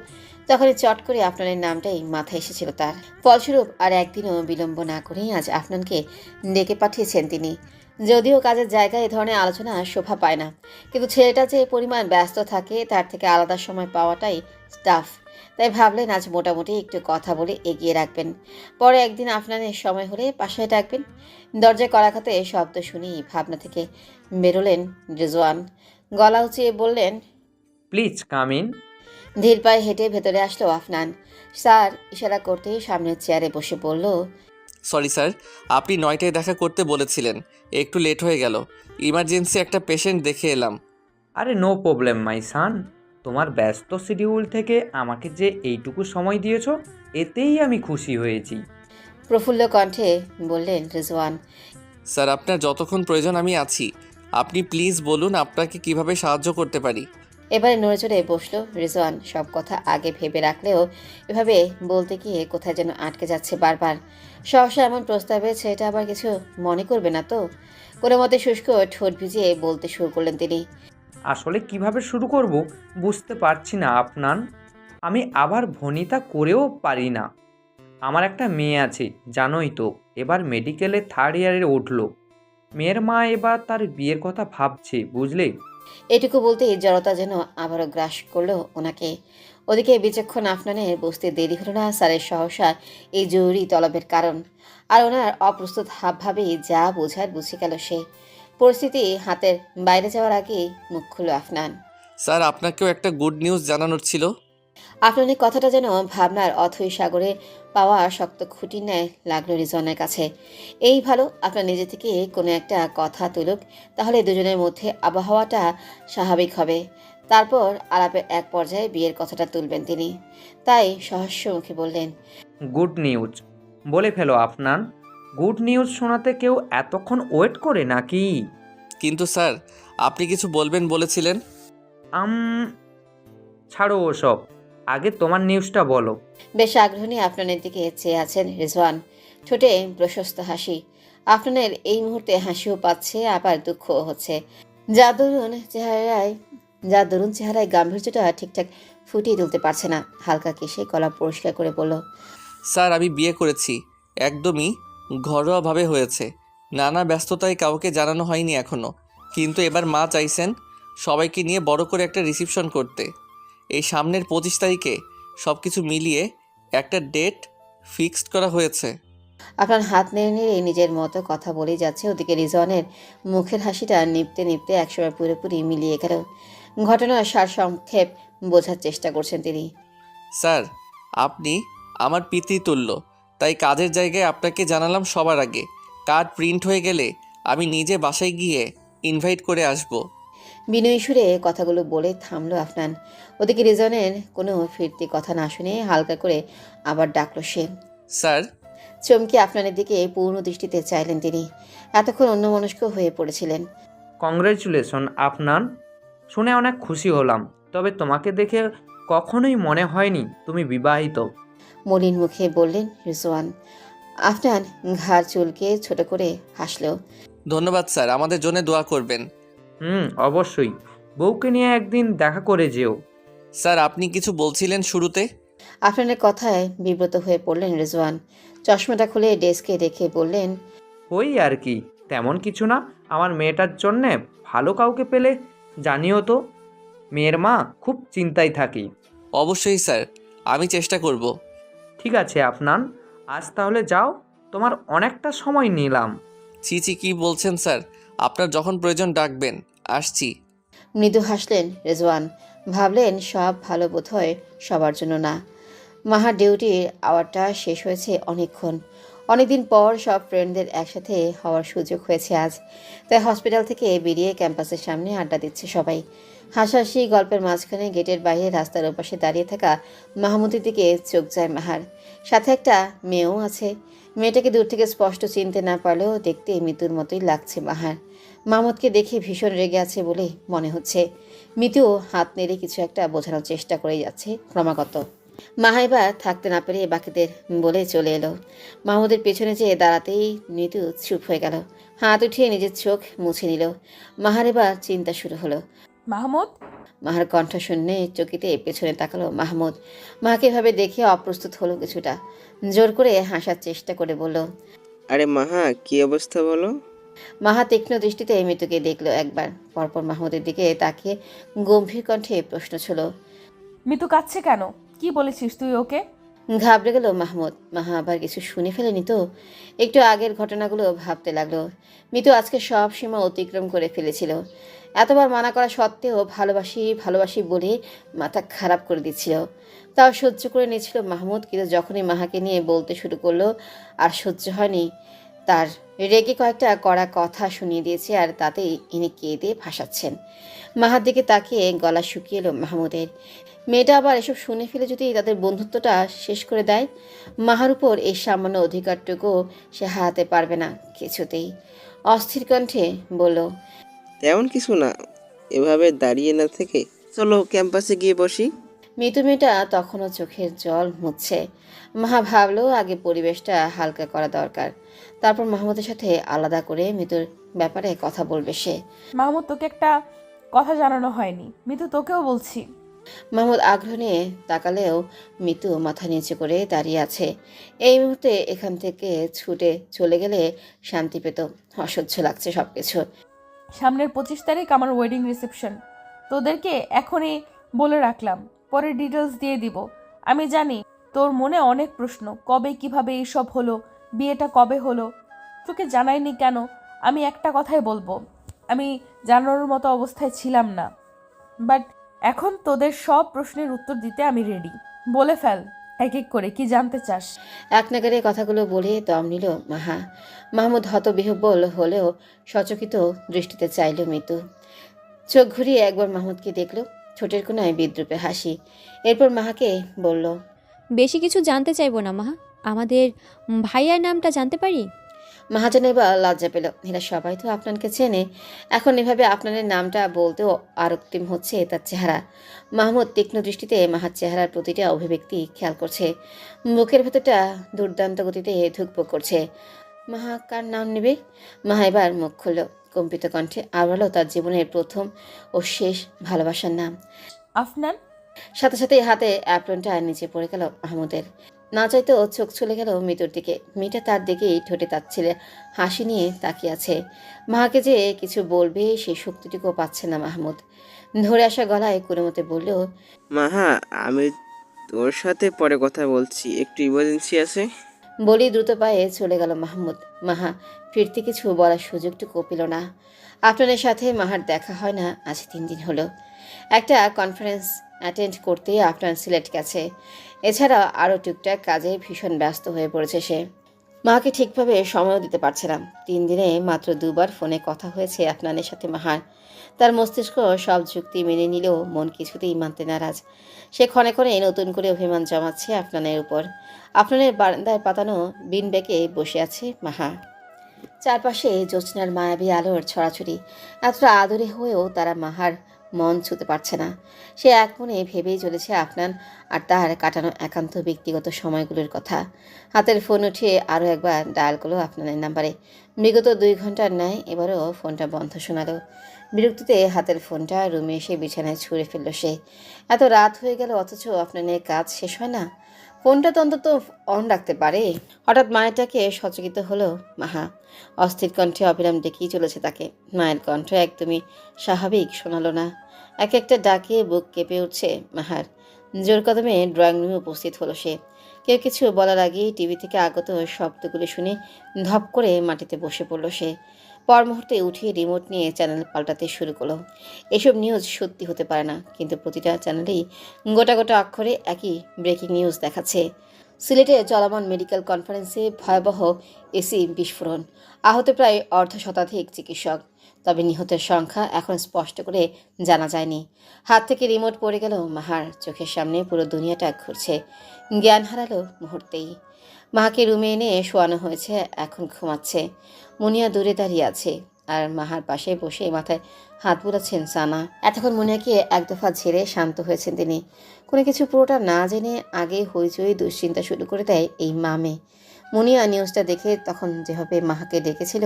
[SPEAKER 3] তখনই চট করে আফনানের নামটাই মাথায় এসেছিল তার। ফলস্বরূপ আর একদিনও বিলম্ব না করেই আজ আফনানকে ডেকে পাঠিয়েছেন তিনি। যদিও কাজের জায়গায় এ ধরনের আলোচনা শোভা পায় না, কিন্তু ছেলেটা যে পরিমাণ ব্যস্ত থাকে তার থেকে আলাদা সময় পাওয়াটাই টাফ। তাই ভাবলেন আজ মোটামুটি একটু কথা বলে এগিয়ে রাখবেন। পরে একদিন আফনানের সময় হলে পাশে ডাকবেন। দরজায় কড়াঘাতে শব্দ শুনেই ভাবনা থেকে বেরোলেন রিজওয়ান। গলা উঁচিয়ে বললেন,
[SPEAKER 9] প্লিজ কাম ইন।
[SPEAKER 3] ধীর পায়ে হেঁটে ভেতরে আসলো আফনান। স্যার ইশারা করতেই সামনের চেয়ারে বসে পড়ল।
[SPEAKER 1] সরি স্যার, আপনি 9টায় দেখা করতে বলেছিলেন, একটু লেট হয়ে গেল। ইমার্জেন্সি একটা পেশেন্ট দেখে এলাম।
[SPEAKER 9] আরে নো প্রবলেম মাই সান, তোমার ব্যস্ত শিডিউল থেকে আমাকে যে এইটুকু সময় দিয়েছো এতেই আমি খুশি হয়েছি।
[SPEAKER 3] প্রফুল্ল কণ্ঠে বললেন রিজওয়ান।
[SPEAKER 1] স্যার আপনার যতক্ষণ প্রয়োজন আমি আছি। আপনি প্লিজ বলুন আপনাকে কিভাবে সাহায্য করতে পারি।
[SPEAKER 3] এবারে নড়ে চড়ে বসলো রিজওয়ান। সব কথা আগে ভেবে রাখলেও এভাবে বলতে গিয়ে কোথায় যেন আটকে যাচ্ছে বারবার। সহসা এমন প্রস্তাবে ছেলেটা আবার কিছু মনে করবে না তো? কোনো মতে শুষ্ক ঠোঁট ভিজিয়ে বলতে শুরু করলেন তিনি।
[SPEAKER 9] আসলে কিভাবে শুরু করব বুঝতে পারছি না আপনার। আমি আবার ভনিতা করেও পারি না। আমার একটা মেয়ে আছে জানোই তো, এবার মেডিকেলে 3rd ইয়ারে উঠলো। মেয়ের মা এবার তার বিয়ের কথা ভাবছে বুঝলে।
[SPEAKER 3] এটুকু বলতেই জড়তা যেন আবারও গ্রাস করলো ওনাকে। ওদিকে বিচক্ষণ আফনানের বুঝতে দেরি হলো না স্যারের সহসা এই জরুরি তলবের কারণ। আর ওনার অপ্রস্তুত হাবভাবেই যা বোঝার বুঝে গেল সে। পরিস্থিতি হাতের বাইরে যাওয়ার আগেই মুখ খুলল আফনান।
[SPEAKER 1] স্যার আপনাকেও একটা গুড নিউজ জানানোর ছিল।
[SPEAKER 3] আফনানের কথাটা যেন ভাবনার অথৈ সাগরে পাওয়া শক্ত খুঁটির ন্যায় লাগলো রিজওয়ানের কাছে। এই ভালো আপনার নিজে থেকে কোনো একটা কথা তুলুক, তাহলে দুজনের মধ্যে আবহাওয়াটা স্বাভাবিক হবে। তারপর আলাপের এক পর্যায়ে বিয়ের কথাটা তুলবেন তিনি। তাই সহস্য মুখে বললেন,
[SPEAKER 9] গুড নিউজ বলে ফেলো আপনার। গুড নিউজ শোনাতে কেউ এতক্ষণ ওয়েট করে নাকি?
[SPEAKER 1] কিন্তু স্যার আপনি কিছু বলবেন বলেছিলেন।
[SPEAKER 9] আম ছাড়ো ওসব, আগে তোমার নিউজটা বলো।
[SPEAKER 3] বেশ আগ্রহ নিয়ে আফনানের দিকে চেয়ে আছেন রিজওয়ান। ঠোঁটে প্রশস্ত হাসি। আফনানের এই মুহূর্তে হাসিও পাচ্ছে, আবার দুঃখও হচ্ছে। যার দরুন চেহারায় গাম্ভীর্যটা ঠিকঠাক ফুটিয়ে তুলতে পারছে না। হালকা কেশে গলা পরিষ্কার করে বলল,
[SPEAKER 1] স্যার আমি বিয়ে করেছি, একদমই ঘরোয়াভাবে হয়েছে। নানা ব্যস্ততায় কাউকে জানানো হয়নি এখনও, কিন্তু এবার মা চাইছেন সবাইকে নিয়ে বড় করে একটা রিসেপশন করতে। এই সামনের 25 তারিখে সব কিছু মিলিয়ে একটা ডেট ফিক্সড করা হয়েছে।
[SPEAKER 3] আপনার হাত নেড়ে নেড়ে নিজের মতো কথা বলেই যাচ্ছে। ওদিকে রিজওয়ানের মুখের হাসিটা নিপতে নিপতে একসময় পুরোপুরি মিলিয়ে গেল। ঘটনার সারসংক্ষেপ বোঝার চেষ্টা করছেন তিনি।
[SPEAKER 1] স্যার আপনি আমার পিতৃতুল্য, তাই কাজের জায়গায় আপনাকে জানালাম সবার আগে। কার্ড প্রিন্ট হয়ে গেলে আমি নিজে বাসায় গিয়ে ইনভাইট করে আসব।
[SPEAKER 3] বিনয়ী সুরে কথাগুলো বলে থামলো আফনান। ওদিকে রিজওয়ানের কোনো ফিরতি কথা না শুনে হালকা করে আবার ডাকলো সে।
[SPEAKER 1] স্যার।
[SPEAKER 3] চমকে আফনানের দিকে পূর্ণ দৃষ্টিতে চাইলেন তিনি। এতক্ষণ অন্যমনস্ক হয়ে পড়েছিলেন।
[SPEAKER 9] কংগ্রেচুলেশন আপনার, শুনে অনেক খুশি হলাম। তবে তোমাকে দেখে কখনোই মনে হয়নি তুমি বিবাহিত।
[SPEAKER 3] মলিন মুখে বললেন রিজওয়ান। আফনান ঘাড় চুলকে ছোট করে হাসল।
[SPEAKER 1] ধন্যবাদ স্যার, আমাদের জন্য দোয়া করবেন।
[SPEAKER 9] অবশ্যই, বউকে নিয়ে একদিন দেখা করে যেও।
[SPEAKER 1] স্যার আপনি কিছু বলছিলেন শুরুতে।
[SPEAKER 3] আফনানের কথায় বিব্রত হয়ে পড়লেন রিজওয়ান। চশমাটা খুলে ডেস্কে রেখে বললেন,
[SPEAKER 9] ওই আর কি, তেমন কিছু না। আমার মেয়েটার জন্যে ভালো কাউকে পেলে জানিও তো। মেয়ের মা খুব চিন্তায় থাকি।
[SPEAKER 1] অবশ্যই স্যার, আমি চেষ্টা করব।
[SPEAKER 9] ঠিক আছে আপনার, আজ তাহলে যাও, তোমার অনেকটা সময় নিলাম।
[SPEAKER 1] ছি কি বলছেন স্যার, আপনার যখন প্রয়োজন ডাকবেন, আসছি।
[SPEAKER 3] মৃদু হাসলেন রেজওয়ান। ভাবলেন সব ভালো বোধ হয় সবার জন্য না। মাহার ডিউটির আওয়ারটা শেষ হয়েছে অনেকক্ষণ। অনেকদিন পর সব ফ্রেন্ডদের একসাথে হওয়ার সুযোগ হয়েছে আজ। তাই হসপিটাল থেকে বেরিয়ে ক্যাম্পাসের সামনে আড্ডা দিচ্ছে সবাই। হাসাহাসি গল্পের মাঝখানে গেটের বাইরে রাস্তার ওপাশে দাঁড়িয়ে থাকা মাহমুদের দিকে চোখ যায় মাহার। সাথে একটা মেয়েও আছে। মেয়েটাকে দূর থেকে স্পষ্ট চিনতে না পারলেও দেখতে মৃত্যুর মতোই লাগছে মাহার। মাহমুদকে দেখে ভীষণ রেগে আছে বলে মনে হচ্ছে। মিতুও হাত নেড়ে কিছু একটা বোঝানোর চেষ্টা করে যাচ্ছে ক্রমাগত। মাহা এবার থাকতে না পেরে বাকিদের বলে চলে এলো। মাহমুদের পেছনে যেয়ে দাঁড়াতেই মৃত্যু চুপ হয়ে গেল। হাত উঠিয়ে নিজের চোখ মুছে নিল। মাহার এবার চিন্তা শুরু হলো।
[SPEAKER 2] মাহমুদ।
[SPEAKER 3] মাহার কণ্ঠ শুনে চকিতে পেছনে তাকালো মাহমুদ। মাকে এভাবে দেখে অপ্রস্তুত হলো কিছুটা। জোর করে হাসার চেষ্টা করে বলল,
[SPEAKER 6] আরে মাহা, কি অবস্থা বলো?
[SPEAKER 3] মাহা তীক্ষ্ণ দৃষ্টিতে মৃত্যুকে দেখলো একবার, পরপর মাহমুদের দিকে তাকিয়ে গম্ভীর কণ্ঠে প্রশ্ন ছিল,
[SPEAKER 2] মিতু কাঁদছে কেন? কি বলেছিস তুই ওকে?
[SPEAKER 3] ঘাবড়ে গেল মাহমুদ। মাহা আবার কিছু শুনে ফেলেনি তো? একটু আগের ঘটনাগুলো ভাবতে লাগলো। মিতু আজকে সব সীমা অতিক্রম করে ফেলেছিল। এতবার মানা করা সত্ত্বেও ভালোবাসি ভালোবাসি বলে মাথা খারাপ করে দিচ্ছিল। তাও সহ্য করে নিয়েছিল মাহমুদ, কিন্তু যখনই মাহাকে নিয়ে বলতে শুরু করলো আর সহ্য হয়নি তার। রেগে কয়েকটা কড়া কথা শুনিয়ে দিয়েছে আর তাতেই ইনি কেঁদে ভাসাচ্ছেন। মাহার দিকে তাকিয়ে গলা শুকিয়ে এলো মাহমুদের। মেয়েটা আবার এসব শুনে ফেলে যদি তাদের বন্ধুত্বটা শেষ করে দেয়, মাহার উপর এই সামান্য অধিকারটুকু সে হারাতে পারবে না কিছুতেই। অস্থির কণ্ঠে বলল,
[SPEAKER 6] তেমন কিছু না, এভাবে দাঁড়িয়ে না থেকে চলো ক্যাম্পাসে গিয়ে বসি।
[SPEAKER 3] মৃত্যু মেয়েটা তখনও চোখের জল মুছছে। মাহা ভাবলো আগে পরিবেশটা হালকা করা দরকার, তারপর মাহমুদের সাথে আলাদা করে মৃত্যুর ব্যাপারে কথা বলবে সে।
[SPEAKER 2] মাহমুদ, তোকে একটা কথা জানানো হয়নি। মিতু, তোকেও বলছি।
[SPEAKER 3] মাহমুদ আগ্রহ নিয়ে তাকালেও মিতু মাথা নিচু করে দাঁড়িয়ে আছে। এই মুহূর্তে এখান থেকে ছুটে চলে গেলে শান্তি পেত। অসহ্য লাগছে সবকিছু।
[SPEAKER 2] সামনের 25 তারিখ আমার ওয়েডিং রিসেপশন। তোদেরকে এখনই বলে রাখলাম, পরে ডিটেলস দিয়ে দিব। আমি জানি তোর মনে অনেক প্রশ্ন, কবে কিভাবে এইসব হলো, বিয়েটা কবে হলো, তোকে জানাইনি কেন। আমি একটা কথাই বলবো, আমি জানানোর মতো অবস্থায় ছিলাম না, বাট এখন তোদের সব প্রশ্নের উত্তর দিতে আমি রেডি। বলে ফেল এক এক করে, কি জানতে চাস?
[SPEAKER 3] এক নাগারে কথাগুলো বলে দম নিল মাহা। মাহমুদ হতবিহ্বল হলেও সচকিত দৃষ্টিতে চাইল মিতু। চোখ ঘুরিয়ে একবার মাহমুদকে দেখল, ঠোঁটের কোনায় বিদ্রুপে হাসি। এরপর মাহাকে বলল,
[SPEAKER 5] বেশি কিছু জানতে চাইবো না মাহা, আমাদের ভাইয়ার নামটা জানতে পারি?
[SPEAKER 3] মহাজন এবার লজ্জা পেল। এরা সবাই তো আপনাকে চেনে, এখন এভাবে আপনাদের নামটা বলতেও আরক্তিম হচ্ছে তার চেহারা। মাহমুদ তীক্ষ্ণ দৃষ্টিতে মাহার চেহারার প্রতিটা অভিব্যক্তি খেয়াল করছে। মুখের ভেতরটা দুর্দান্ত গতিতে ধুকপুক করছে। মাহা কার নাম নেবে? মাহা এবার মুখ খুলল, কম্পিত কণ্ঠে আওড়ালো তার জীবনের প্রথম ও শেষ ভালোবাসার নাম,
[SPEAKER 2] আফনান।
[SPEAKER 3] সাথে সাথে হাতে অ্যাপ্রনটা নিচে পড়ে গেল মাহমুদের। না চাইতেও চোখ চলে গেল মিতুর দিকে। মেয়েটা তার দিকেই ঠোঁটে তাচ্ছিলে হাসি নিয়ে তাকিয়ে আছে। মাকে যে কিছু বলবে সেই শক্তিটুকুও পাচ্ছে না মাহমুদ। ধরে আসা গলায় কোনো মতে বলল,
[SPEAKER 6] মাহা, আমি তোর সাথে পরে কথা বলছি, একটু ইমার্জেন্সি আছে।
[SPEAKER 3] বলি দ্রুত পায়ে চলে গেল মাহমুদ। মাহা ফিরতে কিছু বলার সুযোগটুকু পেল না। আপনাদের সাথে মাহার দেখা হয় না আজ 3 দিন হলো। একটা কনফারেন্স অ্যাটেন্ড করতে আফটার সিলেট গেছে। এছাড়া আরও টুকটাক কাজে ভীষণ ব্যস্ত হয়ে পড়েছে সে। মাকে ঠিকভাবে সময়ও দিতে পারছে না। 3 দিনে মাত্র 2বার ফোনে কথা হয়েছে আপনাদের সাথে মাহার। তার মস্তিষ্ক সব যুক্তি মেনে নিলেও মন কিছুতেই মানতে নারাজ। সে ক্ষণে ক্ষণে নতুন করে অভিমান জমাচ্ছে আপনাদের উপর। আপনাদের বারান্দায় পাতানো বিন ব্যাগে বসে আছে মাহা। চারপাশে জ্যোৎস্নার মায়াবী আলোর ছড়াছড়ি। এতটা আদরে হয়েও তারা মাহার মন ছুঁতে পারছে না। সে এক মনে ভেবেই চলেছে আপনার আর তার কাটানো একান্ত ব্যক্তিগত সময়গুলোর কথা। হাতের ফোন উঠিয়ে আরও একবার ডায়াল করলো আপনাদের নাম্বারে। বিগত 2 ঘন্টার ন্যায় এবারও ফোনটা বন্ধ শোনালো। বিরক্তিতে হাতের ফোনটা রুমে এসে বিছানায় ছুঁড়ে ফেলল সে। এত রাত হয়ে গেল অথচ আপনাদের কাজ শেষ হয় না? ফোনটা তো অন্তত অন রাখতে পারে। হঠাৎ মায়েরটাকে সচকিত হলো মাহা। অস্থির কণ্ঠে অবিরাম ডেকেই চলেছে তাকে। মায়ের কণ্ঠ একদমই স্বাভাবিক শোনালো না। এক একটা ডাকে বুক কেঁপে উঠছে মাহার। জোর কদমে ড্রয়িং রুমে উপস্থিত হলো সে। কেউ কিছু বলার আগেই টিভি থেকে আগত শব্দগুলো শুনে ধপ করে মাটিতে বসে পড়ল সে। পর মুহূর্তে উঠিয়ে রিমোট নিয়ে চ্যানেল পাল্টাতে শুরু করলো। এসব নিউজ সত্যি হতে পারে না, কিন্তু প্রতিটা চ্যানেলেই গোটা গোটা অক্ষরে একই ব্রেকিং নিউজ দেখাচ্ছে। সিলেটে চলমান মেডিকেল কনফারেন্সে ভয়াবহ এসি বিস্ফোরণ, আহত প্রায় 1/2 চিকিৎসক। তবে নিহতের সংখ্যা এখন স্পষ্ট করে জানা যায়নি। হাত থেকে রিমোট পড়ে গেল মাহার। চোখের সামনে পুরো দুনিয়াটা ঘুরছে। জ্ঞান হারালো মুহূর্তেই। মাকে রুমে এনে শোয়ানো হয়েছে, এখন ঘুমাচ্ছে। মুনিয়া দূরে দাঁড়িয়ে আছে আর মাহার পাশে বসে মাথায় হাত বুলাচ্ছেন সানা। এতক্ষণ মুনিয়াকে এক দফা ঝেড়ে শান্ত হয়েছেন তিনি। কোনো কিছু পুরোটা না জেনে আগে হইচই দুশ্চিন্তা শুরু করে দেয় এই মামে। মুনিয়া নিউজটা দেখে তখন যেভাবে মাহাকে ডেকেছিল,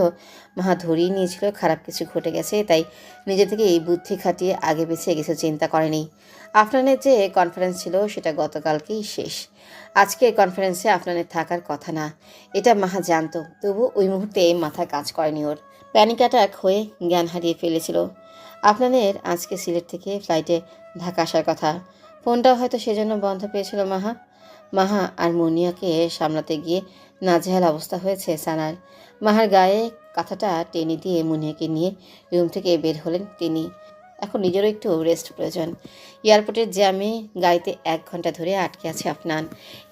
[SPEAKER 3] মাহা ধরিয়ে নিয়েছিল খারাপ কিছু ঘটে গেছে, তাই নিজে থেকে এই বুদ্ধি খাটিয়ে আগে পিছিয়ে কিছু চিন্তা করেনি। আপনাদের যে কনফারেন্স ছিল সেটা গতকালকেই শেষ। আজকের কনফারেন্সে আপনাদের থাকার কথা না, এটা মাহা জানতো। তবু ওই মুহূর্তে মাথায় কাজ করেনি ওর। প্যানিক অ্যাটাক হয়ে জ্ঞান হারিয়ে ফেলেছিল। আপনাদের আজকে সিলেট থেকে ফ্লাইটে ঢাকা আসার কথা। ফোনটাও হয়তো সেজন্য বন্ধ পেয়েছিল মাহা। মাহা আর মুনিয়াকে সামলাতে গিয়ে নাজেহাল অবস্থা হয়েছে সানার। মাহার গায়ে কাঁথাটা টেনে দিয়ে মুনিয়াকে নিয়ে রুম থেকে বের হলেন তিনি। এখন নিজেরও একটু রেস্ট প্রয়োজন। এয়ারপোর্টের জ্যামে গাড়িতে 1 ঘন্টা ধরে আটকে আছে আফনান।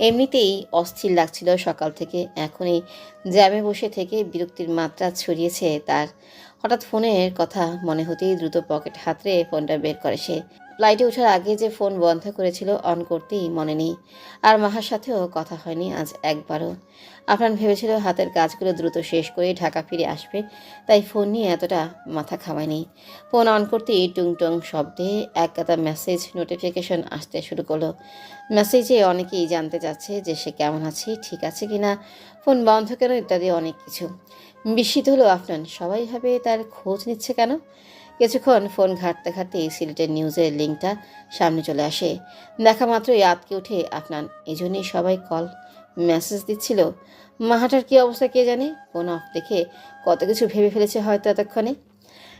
[SPEAKER 3] এমনিতেই অস্থির লাগছিল সকাল থেকে, এখন এই জ্যামে বসে থেকে বিরক্তির মাত্রা ছড়িয়েছে তার। হঠাৎ ফোনের কথা মনে হতেই দ্রুত পকেট হাতড়ে ফোনটা বের করে সে। ফ্লাইটে ওঠার আগে যে ফোন বন্ধ করেছিল অন করতেই মনে নেই। আর মাহার সাথেও কথা হয়নি আজ একবারও। আফনান ভেবেছিল হাতের কাজগুলো দ্রুত শেষ করে ঢাকা ফিরে আসবে, তাই ফোন নিয়ে এতটা মাথা ঘামায়নি। ফোন অন করতেই টুংটং শব্দে এক গাদা মেসেজ নোটিফিকেশন আসতে শুরু করলো। মেসেজে অনেকেই জানতে চাচ্ছে যে সে কেমন আছে, ঠিক আছে কিনা, ফোন বন্ধ কেন ইত্যাদি অনেক কিছু। বিস্মিত হলো আফনান, সবাই ভাবে তার খোঁজ নিচ্ছে কেন। কিছুক্ষণ ফোন ঘাঁটতে ঘাঁটতে সিলেটের নিউজের লিঙ্কটা সামনে চলে আসে। দেখা মাত্রই আতকে ওঠে আফনান, এই জন্যই সবাই কল মেসেজ দিচ্ছিল। মাহাটার কী অবস্থা কে জানে, ফোন অফ দেখে কত কিছু ভেবে ফেলেছে হয়তো এতক্ষণে।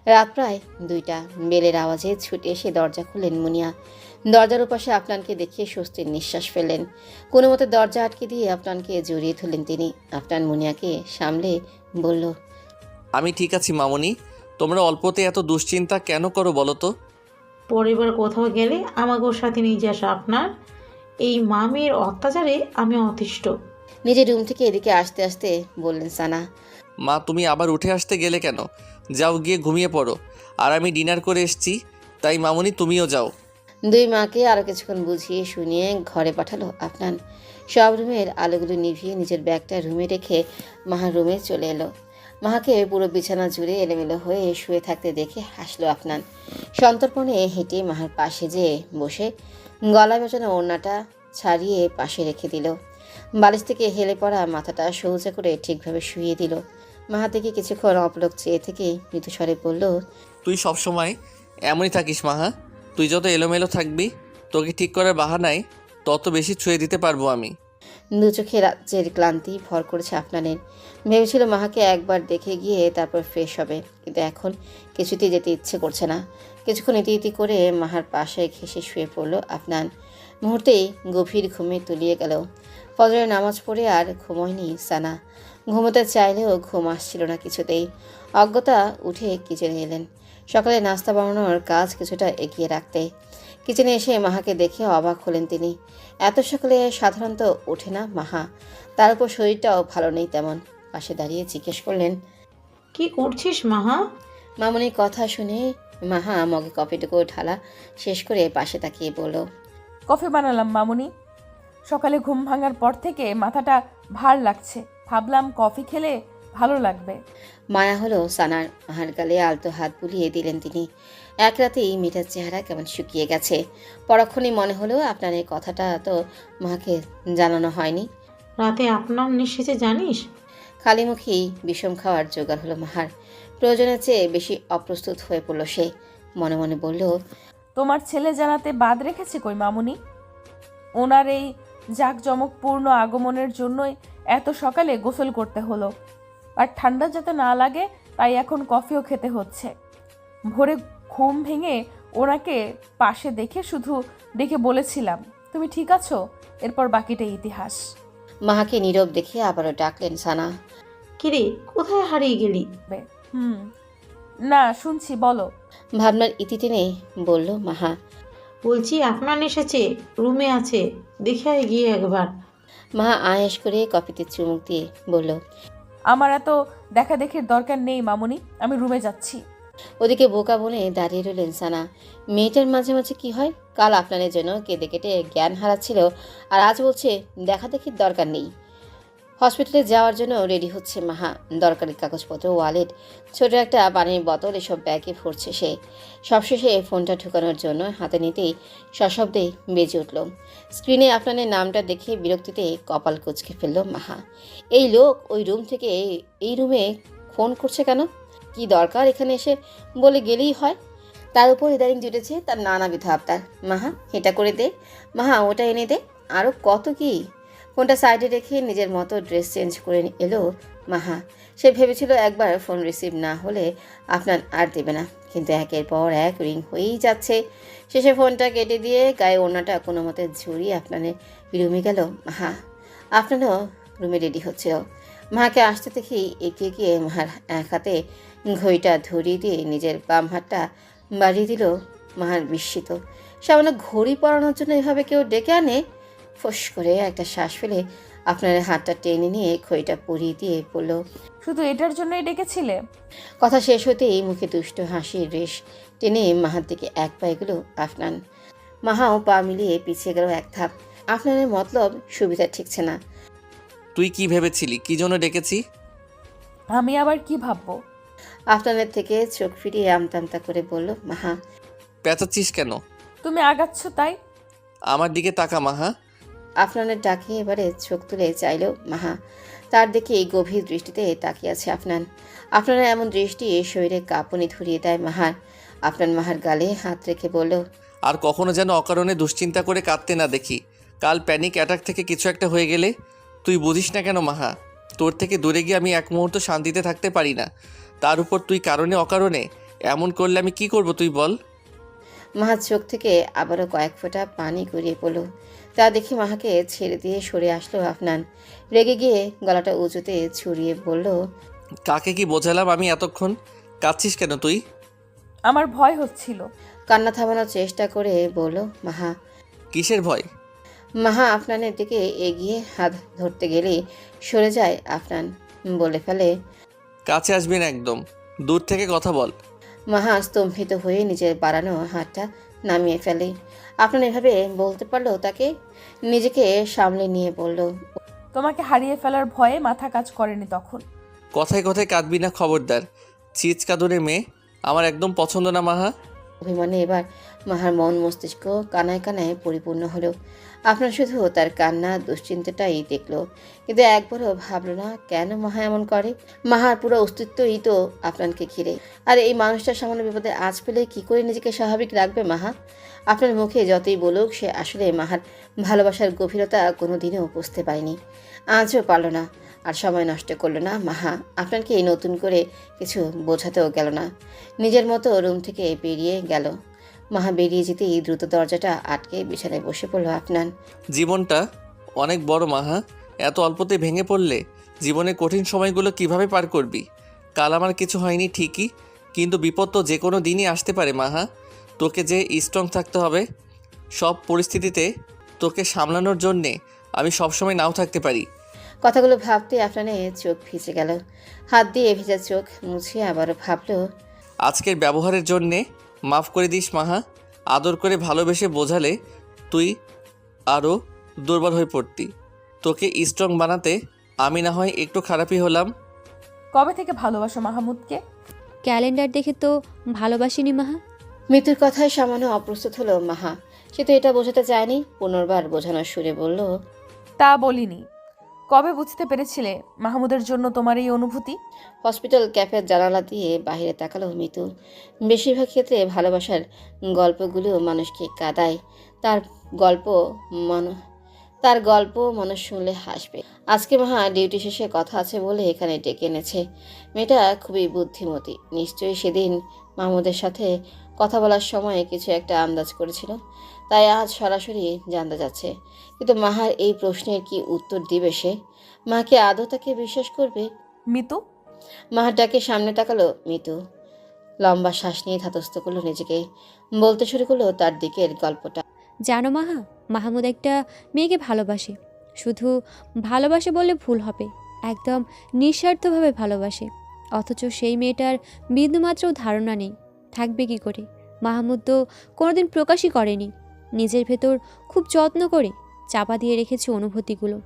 [SPEAKER 3] রাত প্রায় 2টা, বেলের আওয়াজে ছুটে এসে দরজা খুললেন মুনিয়া। দরজার ওপাশে আফনানকে দেখিয়ে স্বস্তির নিঃশ্বাস ফেললেন। কোনো মতে দরজা আটকে দিয়ে আফনানকে জড়িয়ে ধরলেন তিনি। আফনান মুনিয়াকে সামলে বলল,
[SPEAKER 1] আমি ঠিক আছি মামনি। তোমরা অল্পতে এত দুশ্চিন্তা কেন করো বলো তো?
[SPEAKER 7] পরের বার কোথাও গেলে আমাকে ওর সাথে নিয়ে যাস। আপনার এই মামের অত্যাচারে আমি অতিষ্ঠ।
[SPEAKER 3] নিজের রুম থেকে এদিকে আসতে আসতে বললেন সানা।
[SPEAKER 1] মা, তুমি আবার উঠে আসতে গেলে কেন? যাও, গিয়ে ঘুমিয়ে পড়ো। আর আমি ডিনার করে এসেছি, তাই মামনি তুমিও যাও।
[SPEAKER 3] 2 মাকে আরও কিছুক্ষণ বুঝিয়ে শুনিয়ে ঘরে পাঠালো আফনান। সব রুমের আলোগুলো নিভিয়ে নিজের ব্যাগটা রুমে রেখে মাহার রুমে চলে এলো। মাহাকে পুরো বিছানা জুড়ে এলোমেলো হয়ে শুয়ে থাকতে দেখে হাসলো আফনান। সন্তর্পণে হেঁটে মাহার পাশে যেয়ে বসে গলা বেচানো ওড়নাটা ছাড়িয়ে পাশে রেখে দিল। বালিশ থেকে হেলে পড়া মাথাটা সোজা করে ঠিকভাবে শুইয়ে দিল। মাহা থেকে কিছুক্ষণ অপলক চেয়ে থেকে মৃদুস্বরে বলল,
[SPEAKER 1] তুই সবসময় এমনই থাকিস মাহা। তুই যত এলোমেলো থাকবি, তোকে ঠিক করার বাহানায় তত বেশি ছুঁয়ে দিতে পারবো আমি।
[SPEAKER 3] 2 চোখে রাজ্যের ক্লান্তি ভর করেছে আফনানের। ভেবেছিল মাহাকে একবার দেখে গিয়ে তারপর ফ্রেশ হবে, কিন্তু এখন কিছুতেই যেতে ইচ্ছে করছে না। কিছুক্ষণ ইতি করে মাহার পাশে ঘেঁষে শুয়ে পড়ল আফনান। মুহূর্তেই গভীর ঘুমে তলিয়ে গেল। ফজরের নামাজ পড়ে আর ঘুমোয়নি সানা। ঘুমোতে চাইলেও ঘুম আসছিল না কিছুতেই। অজ্ঞতা উঠে কিচেনে এলেন সকালে নাস্তা বানানোর কাজ কিছুটা এগিয়ে রাখতে। কিচেনে এসে মাহাকে দেখে অবাক হলেন তিনি। এত সকালে সাধারণত ওঠে না মাহা, তার উপর শরীরটাও ভালো নেই তেমন। পাশে দাঁড়িয়ে জিজ্ঞেস করলেন,
[SPEAKER 7] কি করছিস মাহা?
[SPEAKER 3] মামনির কথা শুনে মাহা মগে কফিটুকু ঢালা শেষ করে পাশে তাকিয়ে বলল,
[SPEAKER 2] কফি বানালাম মামুনি। সকালে ঘুম ভাঙার পর থেকে মাথাটা ভার লাগছে, ভাবলাম কফি খেলে ভালো লাগবে।
[SPEAKER 3] মায়া হলো সানার। মাহার গালে আলতো হাত বুলিয়ে দিলেন তিনি। এক রাতেই মেয়েটার চেহারা কেমন শুকিয়ে গেছে। পরক্ষণেই মনে হলো আপনার এই কথাটা তো মাকে জানানো হয়নি।
[SPEAKER 7] রাতে আপনার এসেছে জানিস?
[SPEAKER 3] খালি মুখেই বিষম খাওয়ার জোগাড় হলো মাহার। প্রয়োজনের চেয়ে বেশি অপ্রস্তুত হয়ে পড়ল সে। মনে মনে বলল,
[SPEAKER 2] তোমার ছেলে জানাতে বাদ রেখেছে কই মামুনি? ওনার এই জাঁকজমকপূর্ণ আগমনের জন্যই এত সকালে গোসল করতে হলো। আর ঠান্ডা যাতে না লাগে তাই এখন কফিও খেতে হচ্ছে। ভোরে ঘুম ভেঙে ওনাকে পাশে দেখে শুধু ডেকে বলেছিলাম, তুমি ঠিক আছো? এরপর বাকিটা ইতিহাস।
[SPEAKER 3] মাহাকে নীরব দেখে আবারও ডাকলেন সানা।
[SPEAKER 7] কিরে, কোথায় হারিয়ে গেলি?
[SPEAKER 2] না, শুনছি, বলো।
[SPEAKER 3] ভাবনার ইতি টেনে বলল মাহা।
[SPEAKER 7] বলছি আপনার এসেছে, রুমে আছে, দেখে আয় গিয়ে একবার।
[SPEAKER 3] মাহা আয়েশ করে কফিতে চুমুক দিয়ে বলল,
[SPEAKER 2] আমার এত দেখা দেখির দরকার নেই মামুনি, আমি রুমে যাচ্ছি।
[SPEAKER 3] ওদিকে বোকা বনে দাঁড়িয়ে রইলেন সানা। মেয়েটার মাঝে মাঝে কি হয়, কাল আপনাদের জন্য কেঁদে কেটে জ্ঞান হারাচ্ছিল, আর আজ বলছে দেখা দেখির দরকার নেই। হসপিটালে যাওয়ার জন্য রেডি হচ্ছে মাহা। দরকারি কাগজপত্র, ওয়ালেট, ছোট একটা পানির বোতল এসব ব্যাগে ভরছে সে। সবশেষে ফোনটা ঢুকানোর জন্য হাতে নিতেই সশব্দে বেজে উঠল। স্ক্রিনে আপনাদের নামটা দেখে বিরক্তিতে কপাল কুঁচকে ফেলল মাহা। এই লোক ওই রুম থেকে এই রুমে ফোন করছে কেন? কি দরকার এখানে এসে বলে গেলেই হয়। তার উপর ইদারিং জুটেছে তার নানাবিধ আবদার। মাহা এটা করে দে, মাহা ওটা এনে দে, আরও কত কি। ফোনটা সাইডে রেখে নিজের মতো ড্রেস চেঞ্জ করে এলো মাহা। সে ভেবেছিল একবার ফোন রিসিভ না হলে আপনার আর দেবে না, কিন্তু একের পর এক রিং হয়েই যাচ্ছে। শেষে ফোনটা কেটে দিয়ে গায়ে ওড়নাটা কোনো মতে ঝুরিয়ে আফনানের রুমে গেল মাহা। আফনানও রুমে রেডি হচ্ছিল। মাকে আসতে দেখেই এগিয়ে গিয়ে মাহার এক হাতে ঘড়িটা ধরিয়ে দিয়ে নিজের বাম হাতটা বাড়িয়ে দিল। মাহার বিস্মিত, সামান্য ঘড়ি পরানোর জন্য এভাবে কেউ ডেকে আনে? ফোঁস করে একটা শ্বাস ফেলে আপনার হাতটা টেনে নিয়ে ঘড়িটা পরিয়ে দিয়ে বলল,
[SPEAKER 2] শুধু এটার জন্যই ডেকেছিলে?
[SPEAKER 3] কথা শেষ হতেই মুখে দুষ্ট হাসির রেশ টেনে মাহার দিকে এক পা এগুলো আফনান। মাহাও পা মিলিয়ে পিছিয়ে গেল এক ধাপ। আফনানের মতলব সুবিধা ঠিকছে না।
[SPEAKER 1] তুই কি ভেবেছিলি কি জন্য ডেকেছি?
[SPEAKER 2] আমি আবার কি ভাববো?
[SPEAKER 3] আফনানের থেকে চোখ ফিরিয়ে আমতা আমতা করে বলল মাহা।
[SPEAKER 1] পেঁচাচ্ছিস কেন?
[SPEAKER 2] তুমি আগাচ্ছ তাই।
[SPEAKER 1] আমার দিকে তাকা মাহা।
[SPEAKER 3] আফনানের ডাকে এবারে চোখ তুলে চাইল মাহা। তার দিকে গভীর দৃষ্টিতে তাকিয়ে আছে আফনান। আফনানের এমন দৃষ্টি শরীরে কাঁপুনি ধরিয়ে দেয় মাহার। আফনান মাহার গালে হাত রেখে বলল,
[SPEAKER 1] আর কখনো যেন অকারণে দুশ্চিন্তা করে কাঁদতে না দেখি। কাল প্যানিক অ্যাটাক থেকে কিছু একটা হয়ে গেলে তুই বুঝিস না কেন মাহা? তোর থেকে দূরে গিয়ে আমি এক মুহূর্ত শান্তিতে থাকতে পারি না। তার উপর তুই কারণে অকারণে এমন করলে আমি কি করব তুই বল?
[SPEAKER 3] মাহার চোখ থেকে আবারও কয়েক ফোঁটা পানি গড়িয়ে পড়ল। তা দেখে মাহাকে ছেড়ে দিয়ে সরে আসলো আফনান। রেগে গিয়ে গলাটা উঁচুতে ছড়িয়ে বলল,
[SPEAKER 1] কাকে কি বোঝালাম আমি এতক্ষণ? কাঁদছিস কেন তুই?
[SPEAKER 2] আমার ভয় হচ্ছিল।
[SPEAKER 3] কান্না থামানোর চেষ্টা করে বলল মাহা।
[SPEAKER 1] কিসের ভয়?
[SPEAKER 3] মাহা আফনানের দিকে এগিয়ে হাত ধরতে গেলেই সরে যায় আফনান। বলে ফেলে,
[SPEAKER 1] কাছে আসবি না একদম, দূর থেকে কথা বল।
[SPEAKER 3] মাহা স্তম্ভিত হয়ে নিজের বাড়ানো হাতটা নামিয়ে ফেলে। আফনান এভাবে বলতে পারলো তাকে? নিজেকে সামলে নিয়ে বলল,
[SPEAKER 2] তোমাকে হারিয়ে ফেলার ভয়ে মাথা কাজ করেনি তখন।
[SPEAKER 1] কথায় কথায় কাঁদবি না খবরদার। চিৎকাদুরে মেয়ে আমার একদম পছন্দ না মাহা।
[SPEAKER 3] অভিমানে এবার মাহার মন মস্তিষ্ক কানায় কানায় পরিপূর্ণ হলো। আপনার শুধু তার কান্না দুশ্চিন্তাটাই দেখলো, কিন্তু একবারও ভাবলো না কেন মাহা এমন করে। মাহার পুরো অস্তিত্বই তো আপনাকে ঘিরে। আর এই মানুষটার সামান্য বিপদে আজ পেলে কি করে নিজেকে স্বাভাবিক রাখবে মাহা? আপনার মুখে যতই বলুক সে আসলে মাহার ভালোবাসার গভীরতা কোনো দিনও বুঝতে পারেনি, আজও পারল না। আর সময় নষ্ট করলো না মাহা। আপনাকে নতুন করে কিছু বোঝাতেও গেল না, নিজের মতো রুম থেকে বেরিয়ে গেল। মাহা বেরিয়ে যেতেই দ্রুত দরজাটা আটকে বিছানায় বসে পড়ল আফনান।
[SPEAKER 1] জীবনটা অনেক বড় মাহা, এত অল্পতে ভেঙে পড়লে জীবনে কঠিন সময়গুলো কিভাবে পার করবি? কাল আমার কিছু হয়নি ঠিকই, কিন্তু বিপদ তো যে কোনো দিনই আসতে পারে মাহা। তোকে যে স্ট্রং থাকতে হবে। সব পরিস্থিতিতে তোকে সামলানোর জন্যে আমি সবসময় নাও থাকতে পারি।
[SPEAKER 3] কথাগুলো ভাবতে আফনানের চোখ ভিজে গেল। হাত দিয়ে ভেজা চোখ মুছে আবারও ভাবলো,
[SPEAKER 1] আজকের ব্যবহারের জন্যে মাফ করে দিস মাহা। আদর করে ভালোবেসে বোঝালে তুই আরও দুর্বল হয়ে পড়তি। তোকে স্ট্রং বানাতে আমি না হয় একটু খারাপই হলাম।
[SPEAKER 2] কবে থেকে ভালোবাসো মাহমুদকে?
[SPEAKER 5] ক্যালেন্ডার দেখে তো ভালোবাসিনি মাহা।
[SPEAKER 3] মৃত্যুর কথায় সামান্য অপ্রস্তুত হলো মাহা। সে তো এটা বোঝাতে চায়নি। পুনর্বার বোঝানোর সুরে বলল,
[SPEAKER 2] তা বলিনি। কবে বুঝতে পেরেছিলে মাহমুদের জন্য তোমার এই অনুভূতি?
[SPEAKER 3] হসপিটাল ক্যাফের জানালা দিয়ে বাইরে তাকালো মিতু। বেশিরভাগ ক্ষেত্রে ভালোবাসার গল্পগুলো মানুষকে কাঁদায়। তার গল্প মানুষ শুনলে হাসবে। আজকে মাহা ডিউটি শেষে কথা আছে বলে এখানে ডেকে এনেছে। মেয়েটা খুবই বুদ্ধিমতী। নিশ্চয়ই সেদিন মাহমুদের সাথে কথা বলার সময় কিছু একটা আন্দাজ করেছিল, তাই আজ সরাসরি জানতে যাচ্ছে। কিন্তু মাহার এই প্রশ্নের কি উত্তর দিবে সে? মাকে আদৌ তাকে বিশ্বাস করবে?
[SPEAKER 2] মিতু,
[SPEAKER 3] মাহার ডাকে সামনে তাকালো মিতু। লম্বা শ্বাস নিয়ে ধাতস্থ করলো নিজেকে। বলতে শুরু করলো তার দিকের গল্পটা।
[SPEAKER 5] জানো মাহা, মাহমুদ একটা মেয়েকে ভালোবাসে। শুধু ভালোবাসে বললে ভুল হবে, একদম নিঃস্বার্থভাবে ভালোবাসে। অথচ সেই মেয়েটার বিন্দুমাত্র ধারণা নেই থাকবে কি করে। মাহমুদ তো কোনোদিন প্রকাশই করেনি। নিজের ভেতর খুব যত্ন করে চাপা দিয়ে রেখেছে অনুভূতিগুলো।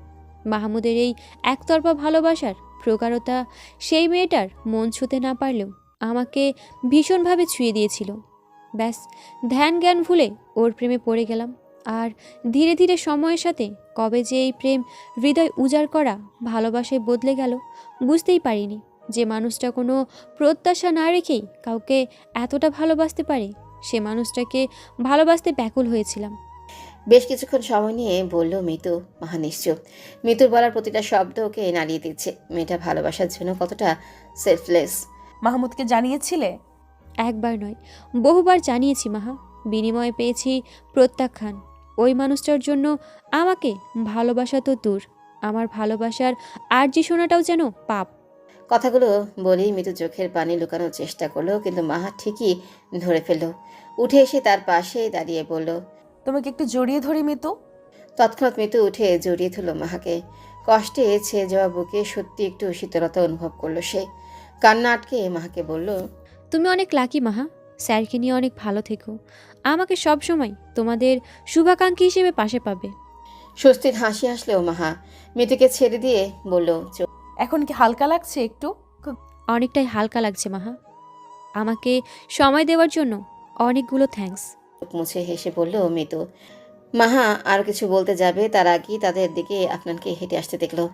[SPEAKER 5] মাহমুদের এই একতরফা ভালোবাসার প্রগাঢ়তা সেই মেয়েটার মন ছুঁতে না পারলেও আমাকে ভীষণভাবে ছুঁয়ে দিয়েছিল। ব্যাস, ধ্যান জ্ঞান ভুলে ওর প্রেমে পড়ে গেলাম। আর ধীরে ধীরে সময়ের সাথে কবে যে এই প্রেম হৃদয় উজাড় করা ভালোবাসায় বদলে গেল বুঝতেই পারিনি। যে মানুষটা কোনো প্রত্যাশা না রেখেই কাউকে এতটা ভালোবাসতে পারে, সে মানুষটাকে ভালোবাসতে ব্যাকুল হয়েছিলাম।
[SPEAKER 3] বেশ কিছুক্ষণ সময় নিয়ে বলল মিতু। মাহা নিশ্চুপ। মিতুর বলার প্রতিটা শব্দ ওকে নাড়িয়ে দিচ্ছে। মেয়েটা ভালোবাসার জন্য কতটা সেলফলেস।
[SPEAKER 2] মাহমুদকে জানিয়েছিলে?
[SPEAKER 5] একবার নয়, বহুবার জানিয়েছি মাহা। বিনিময়ে পেয়েছি প্রত্যাখ্যান। ওই মানুষটার জন্য আমাকে ভালোবাসা তো দূর, আমার ভালোবাসার আরজি শোনাটাও যেন পাপ।
[SPEAKER 3] কথাগুলো বলেই মিতু চোখের পানি লুকানোর চেষ্টা করলো, কিন্তু মাহা ঠিকই ধরে ফেলল। উঠে এসে তার পাশে দাঁড়িয়ে বলল।
[SPEAKER 2] তোমাকে একটু জড়িয়ে ধরি মিতু।
[SPEAKER 3] তৎক্ষণাৎ মিতু উঠে জড়িয়ে ধরল মাহাকে। কষ্টে ছেয়ে যাওয়া বুকে সত্যি একটু শীতলতা অনুভব করলো সে। কান্না আটকে মাহাকে বলল।
[SPEAKER 5] তুমি অনেক লাকি মাহা, স্যারকে নিয়ে অনেক ভালো থেকো। আমাকে সব সময় তোমাদের শুভাকাঙ্ক্ষী হিসেবে পাশে পাবে।
[SPEAKER 3] স্বস্তির হাসি হাসলেও মাহা মিতুকে ছেড়ে দিয়ে বলল।
[SPEAKER 2] এখন কি হালকা লাগছে একটু?
[SPEAKER 5] অনেকটাই হালকা লাগছে মাহা। আমাকে সময় দেওয়ার জন্য অনেকগুলো থ্যাঙ্কস।
[SPEAKER 3] চোখ মুছে হেসে বলল মিতু। মাহা আর কিছু বলতে যাবে তার আগেই তাদের দিকে আফনানকে হেঁটে আসতে দেখলো।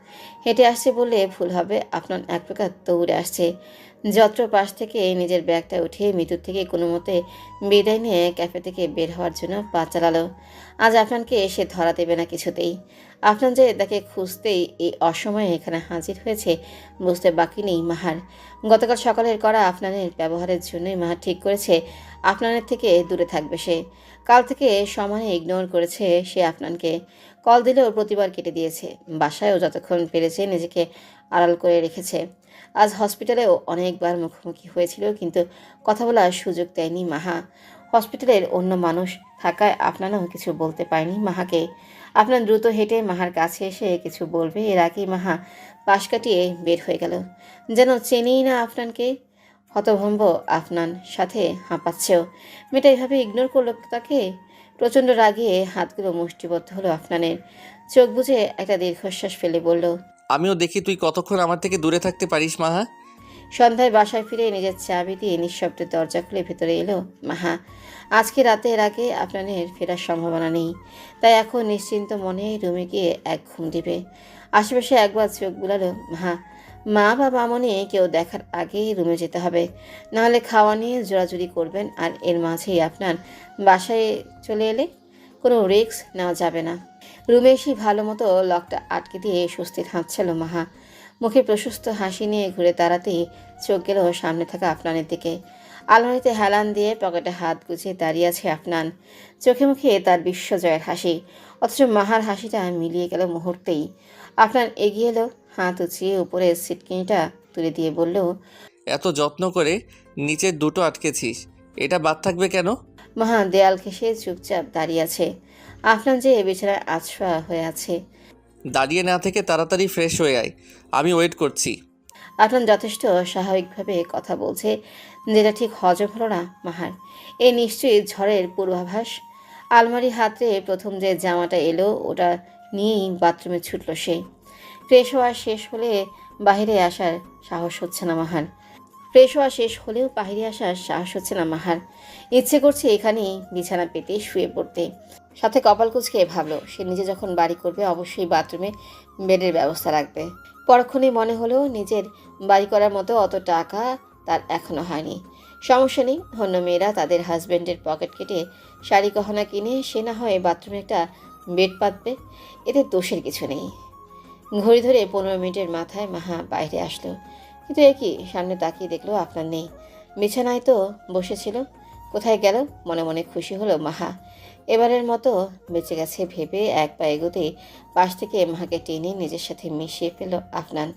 [SPEAKER 3] হেঁটে আসছে বললে ভুল হবে, আফনান এক প্রকার দৌড়ে আসছে। যত্র পাশ থেকে নিজের ব্যাগটা উঠিয়ে মিতুর থেকে কোনো মতে বিদায় নিয়ে ক্যাফে থেকে বের হওয়ার জন্য পা চালালো। আজ আফনানকে সে ধরা দেবে না কিছুতেই। আফনান যে তাকে খুঁজতেই এই অসময়ে এখানে হাজির হয়েছে বুঝতে বাকি নেই মাহার। গতকাল সকালের করা আফনানের ব্যবহারের জন্যই মাহা ঠিক করেছে আফনানের থেকে দূরে থাকবে সে। কাল থেকে সমানে ইগনোর করেছে সে আফনানকে। কল দিলেও প্রতিবার কেটে দিয়েছে। বাসায়ও যতক্ষণ পেরেছে নিজেকে আড়াল করে রেখেছে। আজ হসপিটালেও অনেকবার মুখোমুখি হয়েছিল, কিন্তু কথা বলার সুযোগ দেয়নি মাহা। হসপিটালের অন্য মানুষ থাকায় আফনানও কিছু বলতে পারেনি মাহাকে। আফনান দ্রুত হেঁটে মাহার কাছে এসে কিছু বলবে এর আগেই মাহা পাশ কাটিয়ে বের হয়ে গেল। যেন চেনেই না আফনানকে। হতভম্ব আফনান, সাথে হাঁপাচ্ছেও। মেয়েটা এভাবে ইগনোর করলো তাকে। প্রচণ্ড রাগিয়ে হাতগুলো মুষ্টিবদ্ধ হলো আফনানের। চোখ বুজে একটা দীর্ঘশ্বাস ফেলে বলল।
[SPEAKER 1] আমিও দেখি তুই কতক্ষণ আমার থেকে দূরে থাকতে পারিস মাহা।
[SPEAKER 3] সন্ধ্যায় বাসায় ফিরে নিজের চাবি দিয়ে নিঃশব্দে দরজা খুলে ভেতরে এলো মাহা। আজকে রাতের আগে আফনানের ফেরার সম্ভাবনা নেই, তাই এখন নিশ্চিন্ত মনে রুমে গিয়ে এক ঘুম দিবে। আশেপাশে একবার চোখ বুলালো মাহা। মা বা মামনি কেউ দেখার আগেই রুমে যেতে হবে, নাহলে খাওয়া নিয়ে জোরাজুরি করবেন। আর এর মাঝেই আপনার বাসায় চলে এলে কোনো রিস্ক নেওয়া যাবে না। রুমে এসে ভালো মতো লকটা আটকে দিয়ে স্বস্তির হাঁচছিল মাহা। মুখে প্রশস্ত হাসি নিয়ে ঘুরে দাঁড়াতেই চোখ গেল সামনে থাকা আফনানের দিকে। আলমারিতে হেলান দিয়ে পকেটে হাত গুছিয়ে দাঁড়িয়ে আছে আফনান। চোখে মুখে তার বিশ্বজয়ের হাসি, অথচ মাহার হাসিটা মিলিয়ে গেল মুহূর্তেই। আফনান এগিয়ে এলো, হাত উঁচিয়ে উপরে সিটকিনিটা তুলে দিয়ে বলল।
[SPEAKER 1] এত যত্ন করে নিচের দুটো আটকেছিস, এটা বাদ থাকবে কেন?
[SPEAKER 3] মাহা দেয়াল ঘেঁষে চুপচাপ দাঁড়িয়ে আছে। আফনান যে বিছানায় আছড়া হয়ে আছে।
[SPEAKER 1] দাঁড়িয়ে না থেকে তাড়াতাড়ি ফ্রেশ হয়ে আয়, আমি ওয়েট করছি।
[SPEAKER 3] আফনান যথেষ্ট স্বাভাবিকভাবে কথা বলছে, যেটা ঠিক হজম হলো না মাহার। এ নিশ্চয়ই ঝড়ের পূর্বাভাস। আলমারি হাতে প্রথম যে জামাটা এলো ওটা নিয়েই বাথরুমে ছুটল সে। ফ্রেশ হওয়া শেষ হলে বাহিরে আসার সাহস হচ্ছে না মাহার। ইচ্ছে করছে এখানেই বিছানা পেতে শুয়ে পড়তে। সাথে কপাল কুঁচকে ভাবলো সে নিজে যখন বাড়ি করবে অবশ্যই বাথরুমে বেডের ব্যবস্থা রাখবে। পরক্ষণেই মনে হলো নিজের বাড়ি করার মতো অত টাকা তার এখনো হয়নি। সমস্যা নেই, অন্য মেয়েরা তাদের হাজব্যান্ডের পকেট কেটে শাড়ি গহনা কিনে সে না হয় বাথরুমে একটা বেড পাতবে, এতে দোষের কিছু নেই। ঘড়ি ধরে 15 মিনিটের মাথায় মাহা বাইরে আসলো, কিন্তু একই সামনে তাকিয়ে দেখলো আপনার নেই। বিছানায় তো বসেছিল, কোথায় গেল? মনে মনে খুশি হলো মাহা। এবারের মতো বেঁচে গেছে ভেবে এক পা এগোতে পাশ থেকে মাহাকে টেনে নিজের সাথে মিশিয়ে ফেল আফনান।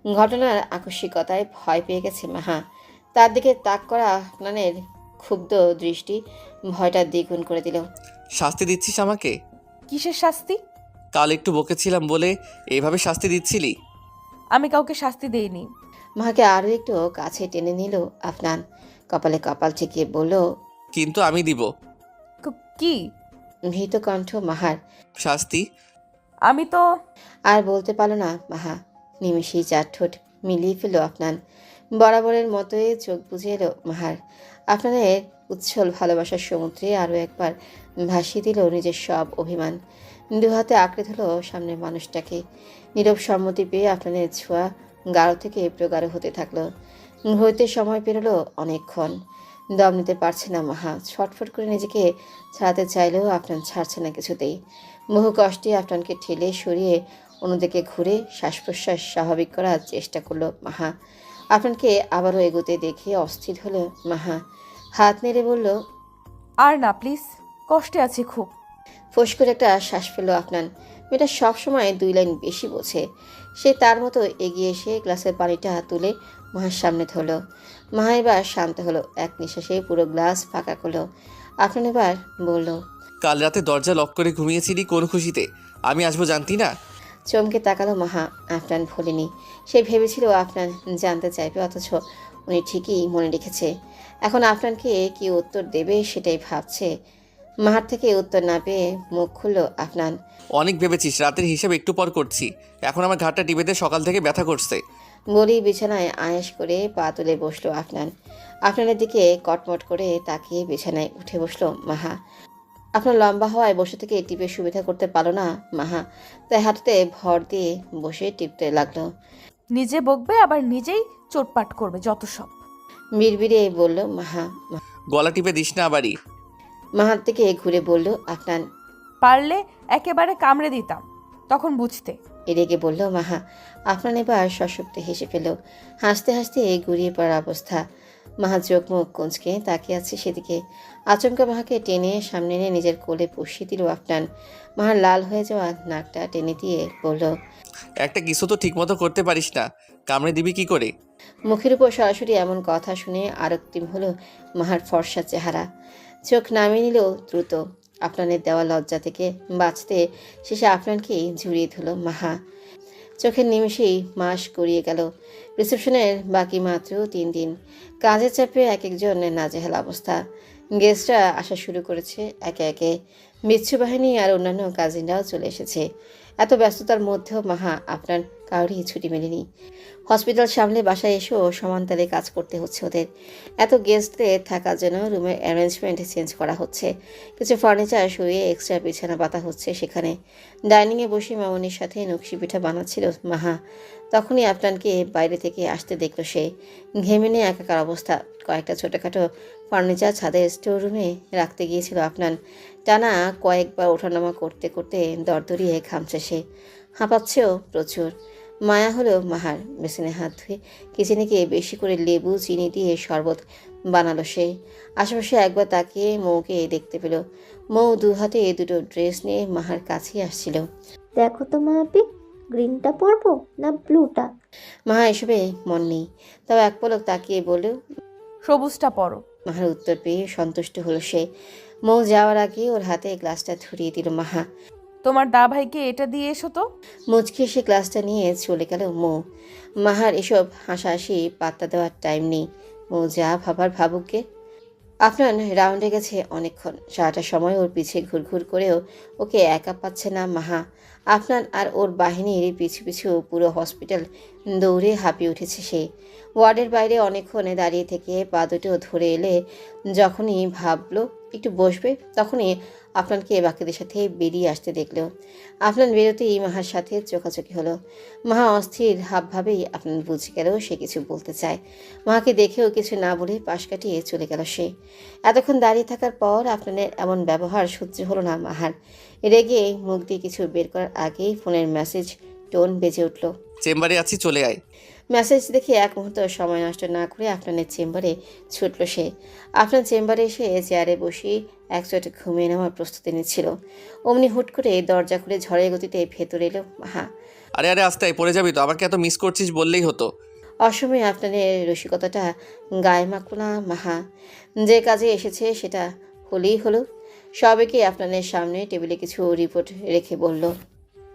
[SPEAKER 3] ঘটনার আকস্মিকতায় ভয় পেয়ে গেছে মাহা। তার দিকে তাক করা আফনানের ক্ষুব্ধ দৃষ্টি ভয়টা দ্বিগুণ করে দিল।
[SPEAKER 1] শাস্তি দিচ্ছিস আমাকে?
[SPEAKER 2] কিসের শাস্তি?
[SPEAKER 1] কাল একটু বকেছিলাম বলে এইভাবে শাস্তি দিচ্ছিলি?
[SPEAKER 2] আমি কাউকে শাস্তি দেইনি।
[SPEAKER 3] মাহাকে আরও একটু কাছে টেনে নিল আফনান। কপালে কপাল ঠেকিয়ে বলল।
[SPEAKER 1] কিন্তু আমি দিব।
[SPEAKER 2] কি?
[SPEAKER 3] ভীত কণ্ঠ মাহার।
[SPEAKER 1] শাস্তি?
[SPEAKER 2] আমি তো।
[SPEAKER 3] আর বলতে পারল না মাহা। নিমিষেই চার ঠোঁট মিলিয়ে ফেল আফনান। বরাবরের মতোই চোখ বুঝে এলো মাহার। আফনানের উচ্ছল ভালোবাসার সমুদ্রে আরও একবার ভাসিয়ে দিল নিজের সব অভিমান। দুহাতে আঁকড়ে ধরল সামনের মানুষটাকে। নীরব সম্মতি পেয়ে আফনানের ছোঁয়া গাঢ় থেকে প্রগাঢ় হতে থাকলো। হইতে সময় পেরোলো অনেকক্ষণ। দম নিতে পারছে না মাহা। ছটফট করে নিজেকে ছাড়াতে চাইলেও আফনান ছাড়ছে না কিছুতেই। বহু কষ্টে আফনানকে ঠেলে সরিয়ে অন্যদিকে ঘুরে শ্বাস প্রশ্বাস স্বাভাবিক করার চেষ্টা করলো মাহা। আফনানকে আবারও এগোতে দেখে অস্থির হলো মাহা। হাত নেড়ে বলল,
[SPEAKER 2] আর না প্লিজ, কষ্টে আছি খুব।
[SPEAKER 3] ফোঁস করে একটা শ্বাস ফেলল আফনান। মেয়েটা সবসময় 2 লাইন বেশি বোঝে। সে তার মতো এগিয়ে এসে গ্লাসের পানিটা তুলে মাহার সামনে ধরল। মাহা এবার শান্ত হলো, এক নিঃশ্বাসে পুরো গ্লাস ফাঁকা করলো। আফনান এবার বলল,
[SPEAKER 1] কাল রাতে দরজা লক করে ঘুমিয়েছিলি কোন খুশিতে? আমি আসবো জানতি না?
[SPEAKER 3] চমকে তাকালো মাহা। আফনান ভোলেনি। সে ভেবেছিল আফনান জানতে চাইবে, অথচ উনি ঠিকই মনে রেখেছে। এখন আফনানকে কি উত্তর দেবে সেটাই ভাবছে। মাহার থেকে উত্তর না পেয়ে মুখ খুলল আফনান।
[SPEAKER 1] অনেক ভেবেছিস, রাতের হিসাব একটু পর করছি। এখন আমার ঘাটটা টিপেতে সকাল থেকে ব্যথা করছে।
[SPEAKER 3] বলেই বিছানায় আয়েশ করে পা তুলে বসলো আফনান। আফনানের দিকে কটমট করে তাকিয়ে বিছানায় উঠে বসলো মাহা। আপনার লম্বা হওয়ায় বসে থেকে টিপে সুবিধা করতে পারলো না মাহা, তাই হাঁটুতে ভর দিয়ে বসে টিপতে লাগলো।
[SPEAKER 2] নিজে বকবে আবার নিজেই চোটপাট করবে, যত সব।
[SPEAKER 3] বিড়বিড়ে বলল মাহা।
[SPEAKER 1] গলা টিপে দিস না আবারই।
[SPEAKER 3] মাহার দিকে ঘুরে বলল আফনান।
[SPEAKER 2] পারলে একেবারে কামড়ে দিতাম, তখন বুঝতে।
[SPEAKER 3] রেগে বলল মাহা। আফনান এবার সশব্দে হেসে ফেল। হাসতে হাসতে গুড়িয়ে পড়ার অবস্থা। মাহা চোখ মুখ কুঁচকে তাকিয়ে আছে সেদিকে। আচমকা মাহাকে টেনে সামনে এনে নিজের কোলে বসিয়ে দিল আফনান। মাহার লাল হয়ে যাওয়া নাকটা টেনে দিয়ে বলল,
[SPEAKER 1] একটা কিছু তো ঠিকমতো করতে পারিস না, কামড়ে দিবি কি করে?
[SPEAKER 3] মুখের উপর সরাসরি এমন কথা শুনে আরক্তিম হলো মাহার ফর্সা চেহারা। চোখ নামিয়ে নিল দ্রুত। আফনানের দেওয়া লজ্জা থেকে বাঁচতে শেষে আফনানকেই ঝুড়িয়ে ধরল মাহা। চোখের নিমেষেই মাস গড়িয়ে গেল। রিসেপশনের বাকি মাত্র 3 দিন। কাজের চাপে এক একজন নাজেহাল অবস্থা। গেস্টরা আসা শুরু করেছে একে একে। বিচ্ছু বাহিনী আর অন্যান্য কাজিনরাও চলে এসেছে। এত ব্যস্ততার মধ্যেও মাহা আপনার কারোরই ছুটি মেলেনি। হসপিটাল সামলে বাসায় এসেও সমানতালে কাজ করতে হচ্ছে ওদের। এত গেস্টদের থাকার জন্য রুমের অ্যারেঞ্জমেন্ট চেঞ্জ করা হচ্ছে। কিছু ফার্নিচার সরিয়ে এক্সট্রা বিছানা পাতা হচ্ছে সেখানে। ডাইনিংয়ে বসে মামনির সাথে নকশি পিঠা বানাচ্ছিল মাহা। তখনই আফনানকে বাইরে থেকে আসতে দেখলো সে। ঘেমে নিয়ে একাকার অবস্থা। কয়েকটা ছোটোখাটো ফার্নিচার ছাদের স্টোর রুমে রাখতে গিয়েছিল আফনান। টানা কয়েকবার ওঠানামা করতে করতে দরদরিয়ে ঘামছে সে, হাঁপাচ্ছেও প্রচুর। মায়া হলো মাহার। বেসিনে হাত ধুয়ে কিচেনে গিয়ে বেশি করে লেবু চিনি দিয়ে শরবত বানালো সে। আশেপাশে একবার তাকিয়ে মৌকে দেখতে পেল। মৌ 2 হাতে 2টো ড্রেস নিয়ে মাহার কাছেই আসছিল।
[SPEAKER 10] দেখো তো মাপি, গ্রিনটা পরবো না ব্লুটা?
[SPEAKER 3] মাহা এসবে মন নেই, তাও এক পলক তাকিয়ে বলল,
[SPEAKER 2] সবুজটা পরো।
[SPEAKER 3] মাহার উত্তর পেয়ে সন্তুষ্ট হলো সে। মৌ যাওয়ার আগে ওর হাতে গ্লাসটা ধরিয়ে দিল মাহা।
[SPEAKER 2] তোমার দা ভাইকে এটা দিয়ে এসো তো।
[SPEAKER 3] মুচকি সে গ্লাসটা নিয়ে চলে গেল মৌ। মাহার এসব হাসাহাসি পাত্তা দেওয়ার টাইম নেই। মৌ যা ভাবার ভাবুককে। আফনান রাউন্ডে গেছে অনেকক্ষণ। সারাটা সময় ওর পিছে ঘুরঘুর করেও ওকে একা পাচ্ছে না মাহা। আফনান আর ওর বাহিনীর পিছু পিছু পুরো হসপিটাল দৌড়ে হাঁপিয়ে উঠেছে সে। ওয়ার্ডের বাইরে অনেকক্ষণ দাঁড়িয়ে থেকে পা দুটো ধরে এলে যখনই ভাবলো একটু বসবে, তখনই আফনানকে বাকিদের সাথে বেরিয়ে আসতে দেখলো। আফনান বেরোতেই মাহার সাথে চোখাচোখি হলো। মাহা অস্থির হাবভাবেই আফনান বুঝে গেল সে কিছু বলতে চায়। মাহাকে দেখেও কিছু না বলে পাশ কাটিয়ে চলে গেল সে। এতক্ষণ দাঁড়িয়ে থাকার পর আফনানের এমন ব্যবহার সহ্য হলো না মাহার। রেগে মুখ দিয়ে কিছু বের করার আগেই ফোনের মেসেজ টোন বেজে উঠল।
[SPEAKER 1] চেম্বারে আছি, চলে আয়।
[SPEAKER 3] মেসেজ দেখে এক মুহূর্ত সময় নষ্ট না করে আফনানের চেম্বারে ছুটল সে। আফনান চেম্বারে এসে চেয়ারে বসে একচোটে ঘুমিয়ে নেওয়ার প্রস্তুতি নিচ্ছিল। অমনি হুট করে দরজা খুলে ঝড়ের গতিতে ভেতরে এলো মাহা।
[SPEAKER 1] আরে আরে আস্তে আয়, পড়ে যাবি তো। আমাকে এত মিস করছিস বললেই হতো।
[SPEAKER 3] অসময়ে আফনানের রসিকতাটা গায়ে মাখল না মাহা। যে কাজে এসেছে সেটা হলেই হলো। সবাইকে আফনানের সামনে টেবিলে কিছু রিপোর্ট রেখে বলল,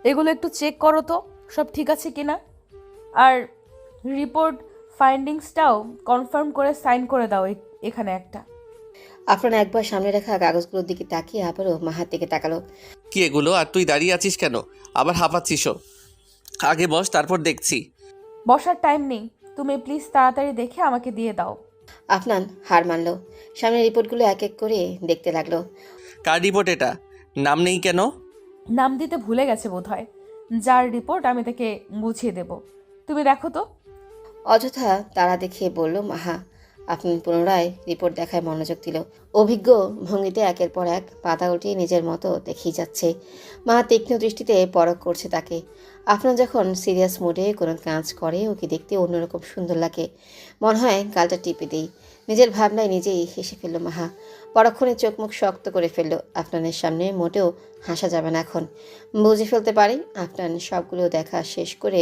[SPEAKER 2] এগুলো একটু চেক করো তো, সব ঠিক আছে কিনা। আর রিপোর্ট ফাইন্ডিংসটাও কনফার্ম করে সাইন করে দাও এখানে একটা।
[SPEAKER 3] আফনান একবার সামনে রাখা কাগজগুলোর দিকে তাকিয়ে আবারও মাহার দিকে তাকালো।
[SPEAKER 1] কি এগুলো? আর তুই দাঁড়িয়ে আছিস কেন? আবার হাঁপাচ্ছিসও? আগে বস, তারপর দেখছি।
[SPEAKER 2] বসার টাইম নেই, তুমি প্লিজ তাড়াতাড়ি দেখে আমাকে দিয়ে দাও।
[SPEAKER 3] আফনান হার মানল। সামনের রিপোর্টগুলো এক এক করে দেখতে লাগলো।
[SPEAKER 1] কার রিপোর্ট এটা? নাম নেই কেন?
[SPEAKER 2] নাম দিতে ভুলে গেছে বোধহয়। যার রিপোর্ট আমি তাকে বুঝিয়ে দেব, তুমি দেখো তো।
[SPEAKER 3] অযথা তারা দেখিয়ে বলল মাহা। আফনান পুনরায় রিপোর্ট দেখায় মনোযোগ দিল। অভিজ্ঞ ভঙ্গিতে একের পর এক পাতা উল্টিয়ে নিজের মতো দেখেই যাচ্ছে। মাহা তীক্ষ্ণ দৃষ্টিতে পরখ করছে তাকে। আফনান যখন সিরিয়াস মুডে কোনো কাজ করে ওকে দেখতে অন্যরকম সুন্দর লাগে। মনে হয় গালটা টিপে দিই। নিজের ভাবনায় নিজেই হেসে ফেলল মাহা। পরক্ষণে চোখ মুখ শক্ত করে ফেলল। আফনানের সামনে মোটেও হাসা যাবে না এখন। বুঝে ফেলতে পারে আফনান সবগুলো দেখা শেষ করে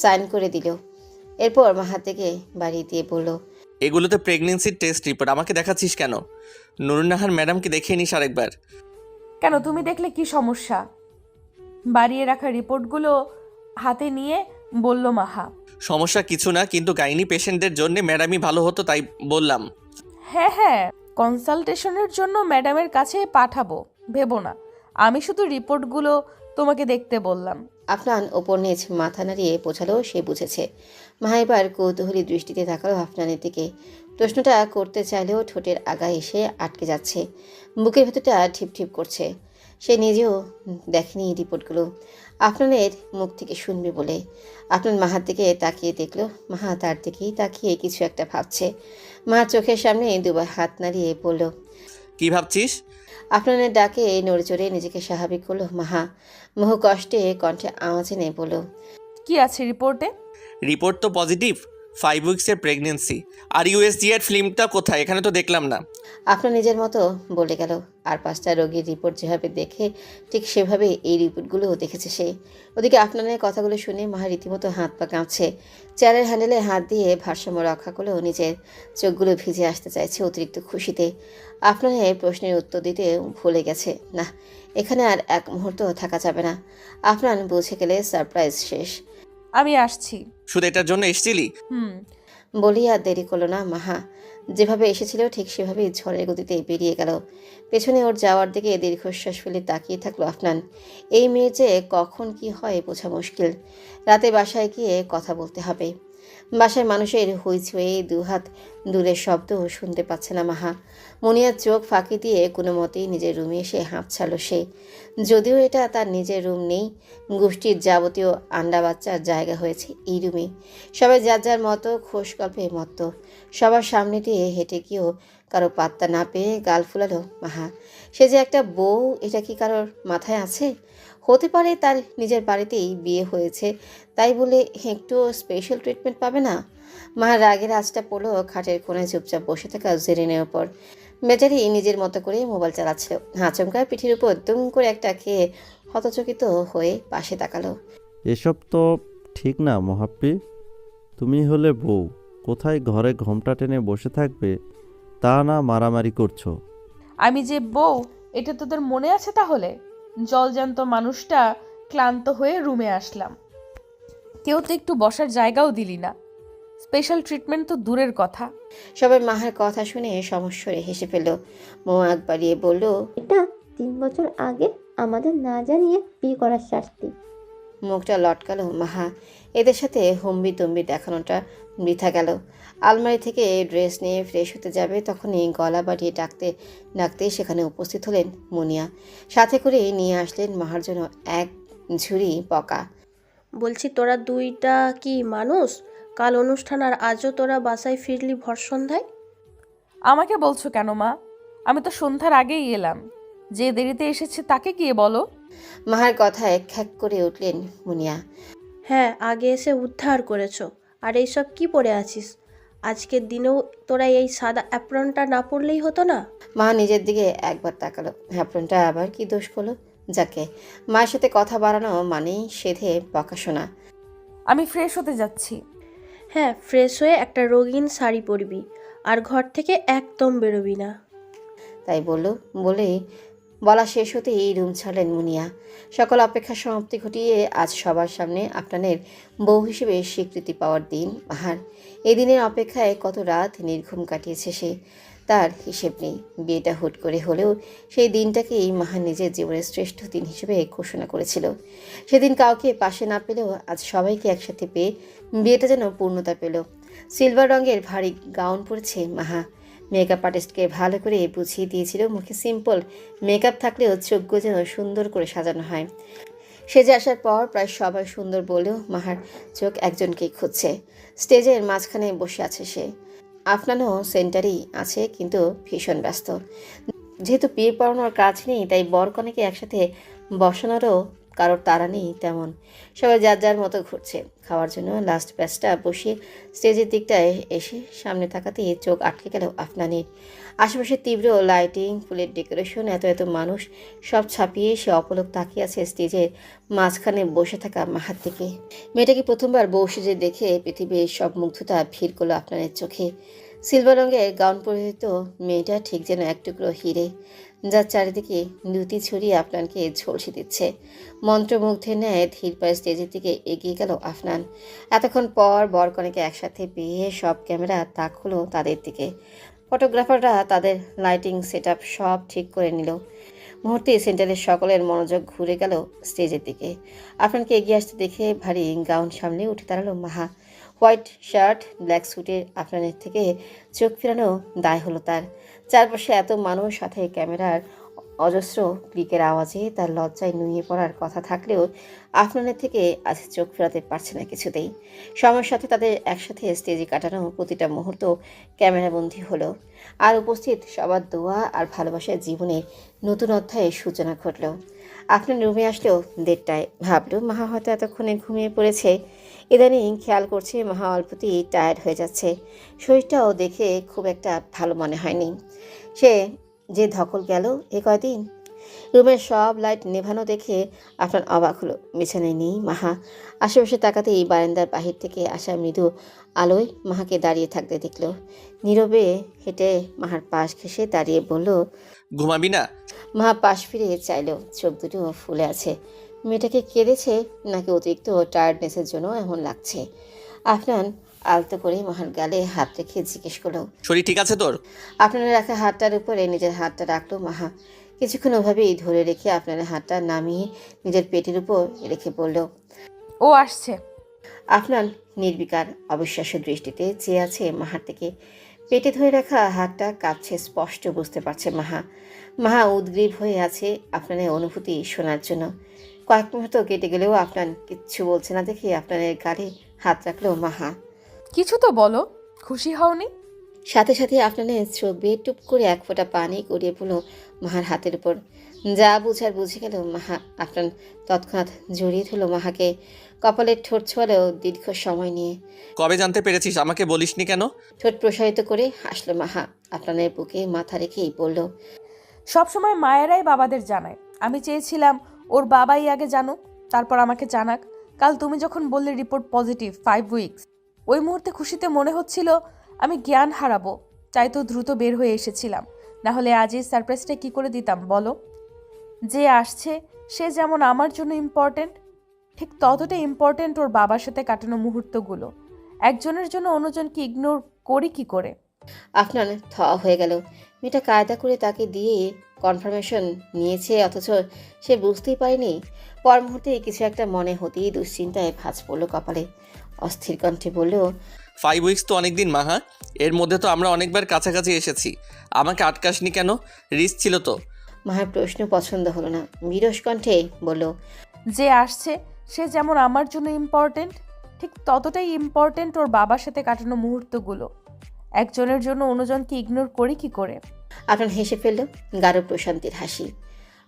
[SPEAKER 3] সাইন করে দিল। এরপর মাহা থেকে বাড়ি দিয়ে বলল,
[SPEAKER 1] এগুলো তো প্রেগনেন্সির টেস্ট রিপোর্ট, আমাকে দেখাচ্ছিস কেন? নুরুন্নাহার ম্যাডামকে দেখিয়ে নিস আরেকবার।
[SPEAKER 2] কেন, তুমি দেখলে কি সমস্যা? বাড়িয়ে রাখা রিপোর্টগুলো হাতে নিয়ে বলল মাহা।
[SPEAKER 1] সমস্যা কিছু না, কিন্তু গাইনি পেশেন্টদের জন্য ম্যাডামই ভালো হতো, তাই বললাম।
[SPEAKER 2] হ্যাঁ হ্যাঁ, কনসালটেশনের জন্য ম্যাডামের কাছে পাঠাবো ভেবো না, আমি শুধু রিপোর্টগুলো তোমাকে দেখতে বললাম।
[SPEAKER 3] আফনান ওপর নিচ মাথা নাড়িয়ে বোঝালো সে বুঝেছে। মাহা এবার কৌতূহলী দৃষ্টিতে তাকালো আফনানের দিকে। প্রশ্নটা করতে চাইলেও ঠোঁটের আগায় এসে আটকে যাচ্ছে। বুকের ভেতরটা ঠিপ ঠিপ করছে। সে নিজেও দেখেনি রিপোর্টগুলো। আফনানের মুখ থেকে শুনবে বলে। আফনান মাহার দিকে তাকিয়ে দেখলো মাহা তার দিকেই তাকিয়ে কিছু একটা ভাবছে। মাহার চোখের সামনে দুবার হাত নাড়িয়ে বলল,
[SPEAKER 1] কি ভাবছিস?
[SPEAKER 3] আফনানের ডাকে নড়ে চড়ে নিজেকে স্বাভাবিক করলো মাহা। বহু কষ্টে কণ্ঠে আওয়াজ এনে বলল,
[SPEAKER 2] কি আছে রিপোর্টে?
[SPEAKER 1] রিপোর্ট তো পজিটিভ, 5 উইক্সের প্রেগনেন্সি। আর ইউএসজি এর ফিল্মটা কোথায়? এখানে তো দেখলাম না।
[SPEAKER 3] আপনার নিজের মতো বলে গেল। আর 5টা রোগীর রিপোর্ট যেভাবে দেখে ঠিক সেভাবে এই রিপোর্টগুলোও দেখেছে সে। ওদিকে আফনানের কথাগুলো শুনে মাহা রীতিমতো হাত পা কাঁপছে। চেয়ারের হ্যান্ডেলে হাত দিয়ে ভারসাম্য রক্ষা করলেও নিজের চোখগুলো ভিজে আসতে চাইছে অতিরিক্ত খুশিতে। আফনানের প্রশ্নের উত্তর দিতে ভুলে গেছে। না, এখানে আর এক মুহূর্ত থাকা যাবে না। আফনান বুঝে গেলে সারপ্রাইজ শেষ।
[SPEAKER 2] আমি আসছি।
[SPEAKER 1] শুধু এটার জন্য এসেছিলি?
[SPEAKER 3] বলি আর দেরি করলো না মাহা। যেভাবে এসেছিল ঠিক সেভাবেই ঝড়ের গতিতে বেরিয়ে গেল। পেছনে ওর যাওয়ার দিকে দীর্ঘশ্বাস ফেলে তাকিয়ে থাকলো আফনান। এই মেয়ের যে কখন কি হয় বোঝা মুশকিল। রাতে বাসায় গিয়ে কথা বলতে হবে। বাসায় মানুষের হইচয়ে দুহাত দূরের শব্দ শুনতে পাচ্ছে না মাহা। মুনিয়ার চোখ ফাঁকি দিয়ে কোনো মতেই নিজের রুমে এসে হাঁপ ছাড়ল সে। যদিও এটা তার নিজের রুম নেই, গোষ্ঠীর যাবতীয় আন্ডা বাচ্চার জায়গা হয়েছে এই রুমে। সবাই যার যার মতো খোশ গল্পে মত্ত। সবার সামনে দিয়ে হেঁটে গিয়েও কারো পাত্তা না পেয়ে গাল ফুলালো মাহা। সে যে একটা বউ, এটা কি কারোর মাথায় আছে? হতে পারে তার নিজের বাড়িতেই বিয়ে হয়েছে, তাই বলে একটু স্পেশাল ট্রিটমেন্ট পাবে না? মার রাগের আঁচটা পড়লো খাটের কোণে চুপচাপ বসে থাকা জেরিনের ওপর। বেচারি নিজের মতো করে মোবাইল চালাচ্ছিল। আচমকা পিঠির উপর দুম করে একটা খেয়ে হতচকিত হয়ে পাশে তাকালো।
[SPEAKER 11] এসব তো ঠিক না মহাপ্পি। তুমি হলে বউ, কোথায় ঘরে ঘোমটা টেনে বসে থাকবে তা না মারামারি করছো।
[SPEAKER 2] আমি যে বউ এটা তোদের মনে আছে তাহলে? জলজান্ত মানুষটা ক্লান্ত হয়ে রুমে আসলাম, কেউ তো একটু বসার জায়গাও দিলি না। স্পেশাল ট্রিটমেন্ট তো দূরের কথা।
[SPEAKER 3] সবাই মাহার কথা শুনে সমস্বরে হেসে ফেলল। মৌ আগ বাড়িয়ে বলল,
[SPEAKER 10] এটা 3 বছর আগে আমাদের না জানিয়ে বিয়ে করার শাস্তি।
[SPEAKER 3] মুখটা লটকালো মাহা। এদের সাথে হম্বি তম্বি দেখানোটা বৃথা গেল। আলমারি থেকে ড্রেস নিয়ে ফ্রেশ হতে যাবে তখনই গলা বাড়িয়ে ডাকতে ডাকতে সেখানে উপস্থিত হলেন মুনিয়া। সাথে করে নিয়ে আসলেন মাহার জন্য এক ঝুড়ি পকা।
[SPEAKER 8] বলছি তোরা দুইটা কি মানুষ? কাল অনুষ্ঠান আর আজও তোরা বাসায় ফিরলি ভর সন্ধ্যায়।
[SPEAKER 2] আমাকে বলছো কেন মা? আমি তো সন্ধ্যার আগেই এলাম। যে দেরিতে এসেছে তাকে গিয়ে বলো।
[SPEAKER 3] মাহার কথায় খ্যাক করে উঠলেন মুনিয়া।
[SPEAKER 8] হ্যাঁ, আগে এসে উদ্ধার করেছো। আর এইসব কি পরে আছিস? আজকের দিনেও তোরা এই সাদা অ্যাপ্রনটা না পরলেই হতো না?
[SPEAKER 3] মা নিজের দিকে একবার তাকালো। হ্যাপ্রনটা আবার কি দোষ করলো? যাকে মায়ের সাথে কথা বাড়ানো মানেই সেধে বকা শোনা।
[SPEAKER 2] আমি ফ্রেশ হতে যাচ্ছি।
[SPEAKER 8] হ্যাঁ, ফ্রেশ হয়ে একটা রঙিন শাড়ি পরবি আর ঘর থেকে একদম বেরোবি না।
[SPEAKER 3] তাই বলেই বলা শেষ হতে এই রুম ছাড়লেন মুনিয়া। সকল অপেক্ষার সমাপ্তি ঘটিয়ে আজ সবার সামনে আপনাদের বউ হিসেবে স্বীকৃতি পাওয়ার দিন মাহার। এই দিনের অপেক্ষায় কত রাত নির্ঘুম কাটিয়েছে সে, তার হিসেব নেই। বিয়েটা হুট করে হলেও সেই দিনটাকেই মাহা নিজের জীবনের শ্রেষ্ঠ দিন হিসেবে ঘোষণা করেছিল। সেদিন কাউকে পাশে না পেলেও আজ সবাইকে একসাথে পেয়ে বিয়েটা যেন পূর্ণতা পেল। সিলভার রঙের ভারী গাউন পরেছে মাহা। মেকআপ আর্টিস্টকে ভালো করে বুঝিয়ে দিয়েছিল মুখে সিম্পল মেকআপ থাকলেও চোখগুলো যেন সুন্দর করে সাজানো হয়। সেজে আসার পর প্রায় সবাই সুন্দর বলেও মাহার চোখ একজনকেই খুঁজছে। স্টেজের মাঝখানে বসে আছে সে। আফনানও সেন্টারেই আছে, কিন্তু ভীষণ ব্যস্ত। যেহেতু বিয়ে পড়ানোর কাজ নেই, তাই বর কনেকে একসাথে বসানোরও কারোর তাড়া নেই তেমন। সবাই যার যার মতো ঘুরছে। খাওয়ার জন্য লাস্ট ব্যাচটা বসিয়ে স্টেজের দিকটায় এসে সামনে তাকাতেই চোখ আটকে গেল আফনানের। আশেপাশে তীব্র লাইটিং, ফুলের ডেকোরেশন, এত এত মানুষ সব ছাপিয়ে সে অপলক তাকিয়ে আছে স্টেজের মাঝখানে বসে থাকা মাহার দিকে। মেয়েটাকে প্রথমবার বউ সেজে দেখে পৃথিবীর সব মুগ্ধতা ভিড় করলো আফনানের চোখে। সিলভার রঙের গাউন পরিহিত মেয়েটা ঠিক যেন এক টুকরো হিরে, যার চারিদিকে দ্যুতি ছড়িয়ে আফনানকে ঝলসে দিচ্ছে। মন্ত্রমুগ্ধের ন্যায় ধীর পায়ে স্টেজের দিকে এগিয়ে গেল আফনান। এতক্ষণ পর বরকনেকে একসাথে পেয়ে সব ক্যামেরা তাক হলো তাদের দিকে। ফটোগ্রাফাররা তাদের লাইটিং সেট আপ সব ঠিক করে নিল। মুহূর্তে সেন্টারের সকলের মনোযোগ ঘুরে গেল স্টেজের দিকে। আফনানকে এগিয়ে আসতে দেখে ভারী গাউন সামনে উঠে দাঁড়ালো মাহা। হোয়াইট শার্ট, ব্ল্যাক স্যুটের আফনানের থেকে চোখ ফেরানো দায় হলো তার। চারপাশে এত মানুষ, সাথে ক্যামেরার অজস্র ক্লিকের আওয়াজে তার লজ্জায় নুয়ে পড়ার কথা থাকলেও আফনানের থেকে আজ চোখ ফেরাতে পারছে না কিছুতেই। সময়ের সাথে তাদের একসাথে স্টেজে কাটানো প্রতিটা মুহূর্ত ক্যামেরাবন্দি হলো। আর উপস্থিত সবার দোয়া আর ভালোবাসার জীবনে নতুন অধ্যায়ের সূচনা ঘটল। আপনার রুমে আসলেও 1:30টায়। ভাবল মাহা হয়তো এতক্ষণে ঘুমিয়ে পড়েছে। ইদানিং খেয়াল করছে মাহা অল্পতেই টায়ার্ড হয়ে যাচ্ছে। শরীরটাও দেখে খুব একটা ভালো মনে হয়নি। সে যে ধকল গেল এ কয়দিন। রুমের সব লাইট নেভানো দেখে আপনার অবাক হলো। বিছানায় নেই মাহা। আশেপাশে তাকাতেই বারান্দার বাহির থেকে আসা মৃদু আলোয় মাহাকে দাঁড়িয়ে থাকতে দেখল। নীরবে হেঁটে মাহার পাশ ঘেঁষে দাঁড়িয়ে বলল,
[SPEAKER 1] ঘুমাবি না?
[SPEAKER 3] মাহা পাশ ফিরে চাইল। চোখ দুটো ফুলে আছে। মেয়েটাকে কেঁদেছে নাকি অতিরিক্ত টায়ার্ডনেসের জন্য এমন লাগছে? আফনান আলতো করে মাহার গালে হাত রেখে জিজ্ঞেস করলো,
[SPEAKER 1] শরীর ঠিক আছে তোর?
[SPEAKER 3] আপনার রাখা হাতটার উপরে নিজের হাতটা রাখলো মাহা। কিছুক্ষণ ওভাবেই ধরে রেখে আপনার হাতটা নামিয়ে নিজের পেটের উপর রেখে বলল,
[SPEAKER 2] ও আসছে।
[SPEAKER 3] আফনান নির্বিকার অবিশ্বাস্য দৃষ্টিতে চেয়ে আছে মাহার থেকে। পেটে ধরে রাখা হাতটা কাঁপছে, স্পষ্ট বুঝতে পারছে মাহা। মাহা উদ্গ্রীব হয়ে আছে আপনার অনুভূতি শোনার জন্য। কয়েক মুহূর্ত কেটে গেলেও আপনার কিচ্ছু বলছে না দেখে আপনার গালে হাত রাখলো মাহা।
[SPEAKER 2] কিছু তো বলো, খুশি হওনি?
[SPEAKER 3] সাথে সাথে আপনার চোখ বেয়ে টুপ করে এক ফোঁটা পানি গড়িয়ে পড়ল মাহার হাতের উপর। যা বুঝার বুঝে গেল মাহা। আপনার তৎক্ষণাৎ জড়িয়ে ধরল মাহাকে, কপালের ঠোঁট ছোঁয়ালেও দীর্ঘ সময় নিয়ে।
[SPEAKER 1] কবে জানতে পেরেছিস? আমাকে বলিসনি কেন?
[SPEAKER 3] ঠোঁট প্রসারিত করে হাসলো মাহা। আপনার বুকে মাথা রেখেই বলল,
[SPEAKER 2] সবসময় মায়েরাই বাবাদের জানায়। আমি চেয়েছিলাম ওর বাবাই আগে জানুক, তারপর আমাকে জানাক। কাল তুমি যখন বললে রিপোর্ট পজিটিভ 5 উইকস, ওই মুহূর্তে খুশিতে মনে হচ্ছিল আমি জ্ঞান হারাবো, তাই তো দ্রুত বের হয়ে এসেছিলাম। না হলে আজ এই সারপ্রাইজটা কী করে দিতাম বলো? যে আসছে সে যেমন আমার জন্য ইম্পর্ট্যান্ট, ঠিক ততটাই ইম্পর্ট্যান্ট ওর বাবার সাথে কাটানো মুহূর্তগুলো। একজনের জন্য অন্যজনকে ইগনোর করি কি করে?
[SPEAKER 3] আপনার থ হয়ে গেল। মেয়েটা কায়দা করে তাকে দিয়ে কনফার্মেশন নিয়েছে, অথচ সে বুঝতেই পারেনি। পর মুহূর্তে কিছু একটা মনে হতেই দুশ্চিন্তায় ভাঁজ পড়ল কপালে। অস্থির কণ্ঠে বলল,
[SPEAKER 1] 5 উইকস তো অনেক দিন মাহা। এর মধ্যে তো আমরা অনেকবার কাছাকাছি এসেছি। আমাকে আটকাসনি কেন? রিস্ক ছিল তো।
[SPEAKER 3] মাহার প্রশ্ন পছন্দ হলো না। বিরস কণ্ঠে বলল,
[SPEAKER 2] যে আসছে সে যেমন আমার জন্য ইম্পর্ট্যান্ট, ঠিক ততটাই ইম্পর্ট্যান্ট ওর বাবার সাথে কাটানো মুহূর্তগুলো। একজনের জন্য অন্যজনকে ইগনোর করি কি করে?
[SPEAKER 3] আপনার হেসে ফেলল গাঢ় প্রশান্তির হাসি।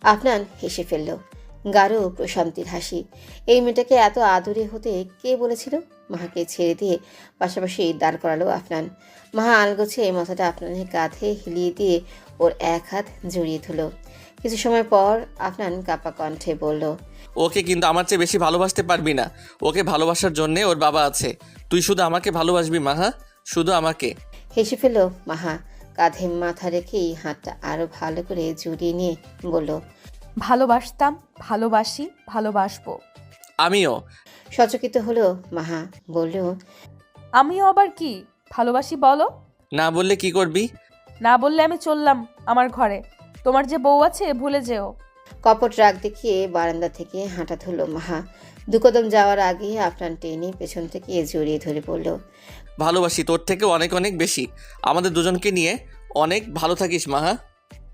[SPEAKER 3] আপনার হেসে ফেলল গাঢ় প্রশান্তির হাসি। এই মেয়েটাকে এত আদুরে হতে কে বলেছিল? মাহাকে ছেড়ে দিয়ে পাশাপাশি দাঁড় করালো আফনান। মাহা আলগোছে মাথাটা আপনার কাঁধে হিলিয়ে দিয়ে ওর এক হাত জড়িয়ে ধরল। কিছু সময় পর আফনান কাপা কণ্ঠে বলল,
[SPEAKER 1] ওকে কিন্তু আমার চেয়ে বেশি ভালোবাসতে পারবি না। ওকে ভালোবাসার জন্যে ওর বাবা আছে। তুই শুধু আমাকে ভালোবাসবি মাহা, শুধু আমাকে।
[SPEAKER 3] হেসে ফেলল মাহা। কাঁধে মাথা রেখেই হাতটা আরো ভালো করে জড়িয়ে নিয়ে বলল,
[SPEAKER 2] ভালোবাসতাম, ভালোবাসি, ভালোবাসবো।
[SPEAKER 1] আমিও।
[SPEAKER 3] সচকিত হলো মাহা। বলল,
[SPEAKER 2] আমিও আবার কি ভালোবাসি বলো?
[SPEAKER 1] না বললে কি করবি?
[SPEAKER 2] না বললে আমি চললাম আমার ঘরে। তোমার যে বউ আছে ভুলে যেও।
[SPEAKER 3] কপট রাগ দেখিয়ে বারান্দা থেকে হাঁটা ধরল মাহা। দুকদম যাওয়ার আগে আপনার টেনে পেছন থেকে জড়িয়ে ধরে বলল,
[SPEAKER 1] ভালোবাসি, তোর থেকে অনেক অনেক বেশি। আমাদের দুজনকে নিয়ে অনেক ভালো থাকিস মাহা।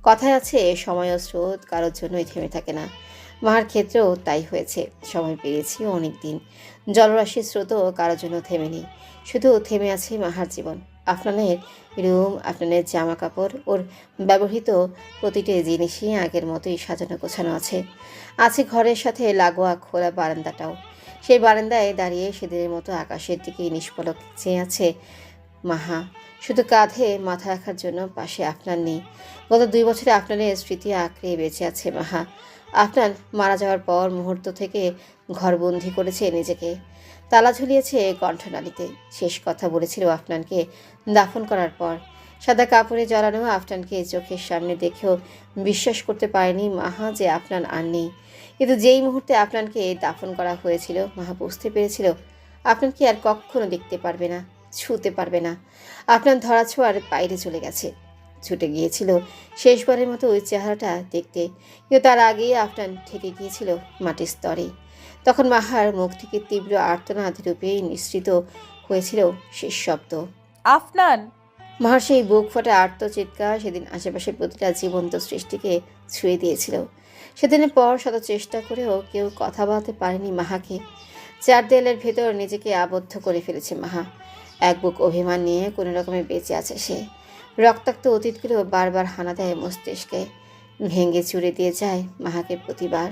[SPEAKER 3] কথায় আছে সময় ও স্রোত কারোর জন্যই থেমে থাকে না। মাহার ক্ষেত্রেও তাই হয়েছে। সময় পেরিয়েছি অনেক দিন। জলরাশির স্রোতও কারোর জন্য থেমে নেই, শুধু থেমে আছে মাহার জীবন। আফনানের রুম, আফনানের জামা কাপড়, ওর ব্যবহৃত প্রতিটি জিনিসই আগের মতোই সাজানো গোছানো আছে। আছে ঘরের সাথে লাগোয়া খোলা বারান্দাটাও। সেই বারান্দায় দাঁড়িয়ে সেদিনের মতো আকাশের দিকে নিষ্পলক চেয়ে আছে মাহা। শুধু কাঁধে মাথা রাখার জন্য পাশে আফনান নেই। গত 2 বছরে আফনানের স্মৃতি আঁকড়ে বেঁচে আছে মাহা। আফনান মারা যাওয়ার পর মুহূর্ত থেকে ঘরবন্দি করেছে নিজেকে, তালা ঝুলিয়েছে কণ্ঠনালীতে। শেষ কথা বলেছিল আফনানকে দাফন করার পর। সাদা কাপড়ে জড়ানো আফনানকে চোখের সামনে দেখেও বিশ্বাস করতে পারেনি মাহা যে আফনান আর নেই। কিন্তু যেই মুহূর্তে আফনানকে দাফন করা হয়েছিল, মাহা বুঝতে পেরেছিল আফনানকে আর কখনো দেখতে পারবে না, ছুঁতে পারবে না। আফনান ধরাছোঁয়ার বাইরে চলে গেছে। ছুটে গিয়েছিল শেষবারের মতো ওই চেহারাটা দেখতে, কিন্তু তার আগেই আফনান ঠেকে গিয়েছিল মাটির স্তরে। তখন মাহার মুখ থেকে তীব্র আর্তনাদ রূপে নিঃসৃত হয়েছিল শেষ শব্দ।
[SPEAKER 2] আফনান!
[SPEAKER 3] মাহার সেই বুক ফাটা আর্ত চিৎকার সেদিন আশেপাশে প্রতিটা জীবন্ত সৃষ্টিকে ছুঁয়ে দিয়েছিল। সেদিনের পর শত চেষ্টা করেও কেউ কথা বলতে পারেনি মাহাকে। 4 দেয়ালের ভেতর নিজেকে আবদ্ধ করে ফেলেছে মাহা। এক বুক অভিমান নিয়ে কোনো রকমে বেঁচে আছে সে। রক্তাক্ত অতীতগুলো বারবার হানা দেয় মস্তিষ্কে, ভেঙে চুরে দিয়ে যায় মাহাকে প্রতিবার।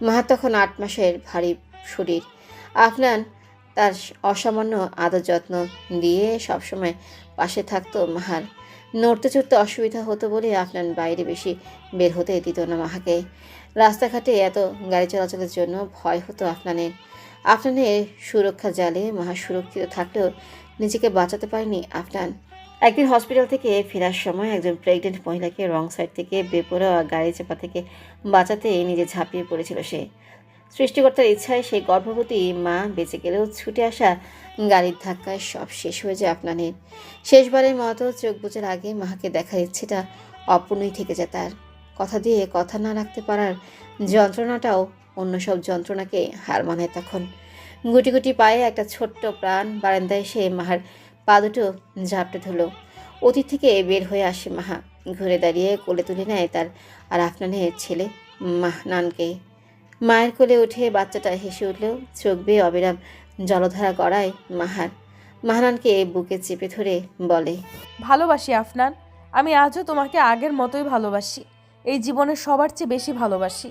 [SPEAKER 3] মাহা তখন 8 মাসের ভারী শরীর। আফনান তার অসামান্য আদর যত্ন দিয়ে সবসময় পাশে থাকতো মাহার। নড়তে চড়তে অসুবিধা হতো বলে আফনান বাইরে বেশি বের হতে দিত না মাহাকে। রাস্তাঘাটে এত গাড়ি চলাচলের জন্য ভয় হতো আফনানের। আফনানের সুরক্ষা জালে মাহা সুরক্ষিত থাকলেও নিজেকে বাঁচাতে পারেনি আফনান। একদিন হসপিটাল থেকে ফেরার সময় একজন প্রেগনেন্ট মহিলাকে রং সাইড থেকে বেপরোয়া গাড়ি চাপা থেকে বাঁচাতে নিজে ঝাঁপিয়ে পড়েছিল সে। সৃষ্টিকর্তার ইচ্ছায় সেই গর্ভবতী মা বেঁচে গেলেও ছুটে আসা গাড়ির ধাক্কায় সব শেষ হয়ে যায় আফনানের। শেষবারের মতো চোখ বুজার আগে মাকে দেখার ইচ্ছেটা অপূর্ণই থেকে যায় তার। কথা দিয়ে কথা না রাখতে পারার যন্ত্রণাটাও অন্য সব যন্ত্রণাকে হার মানায় তখন। গুটি গুটি পায়ে একটা ছোট্ট প্রাণ বারান্দায় এসে মাহার পা দুটো ঝাপটে ধরল। অতীত থেকে বের হয়ে আসে মাহা, ঘুরে দাঁড়িয়ে কোলে তুলে নেয় তার আর আফনানের ছেলে মাহনানকে। মায়ের কোলে উঠে বাচ্চাটা হেসে উঠলেও চোখ বেয়ে অবিরাম জলধারা গড়ায় মাহার। মাহনানকে বুকে চেপে ধরে বলে,
[SPEAKER 2] ভালোবাসি আফনান, আমি আজও তোমাকে আগের মতোই ভালোবাসি। এই জীবনে সবার চেয়ে বেশি ভালোবাসি।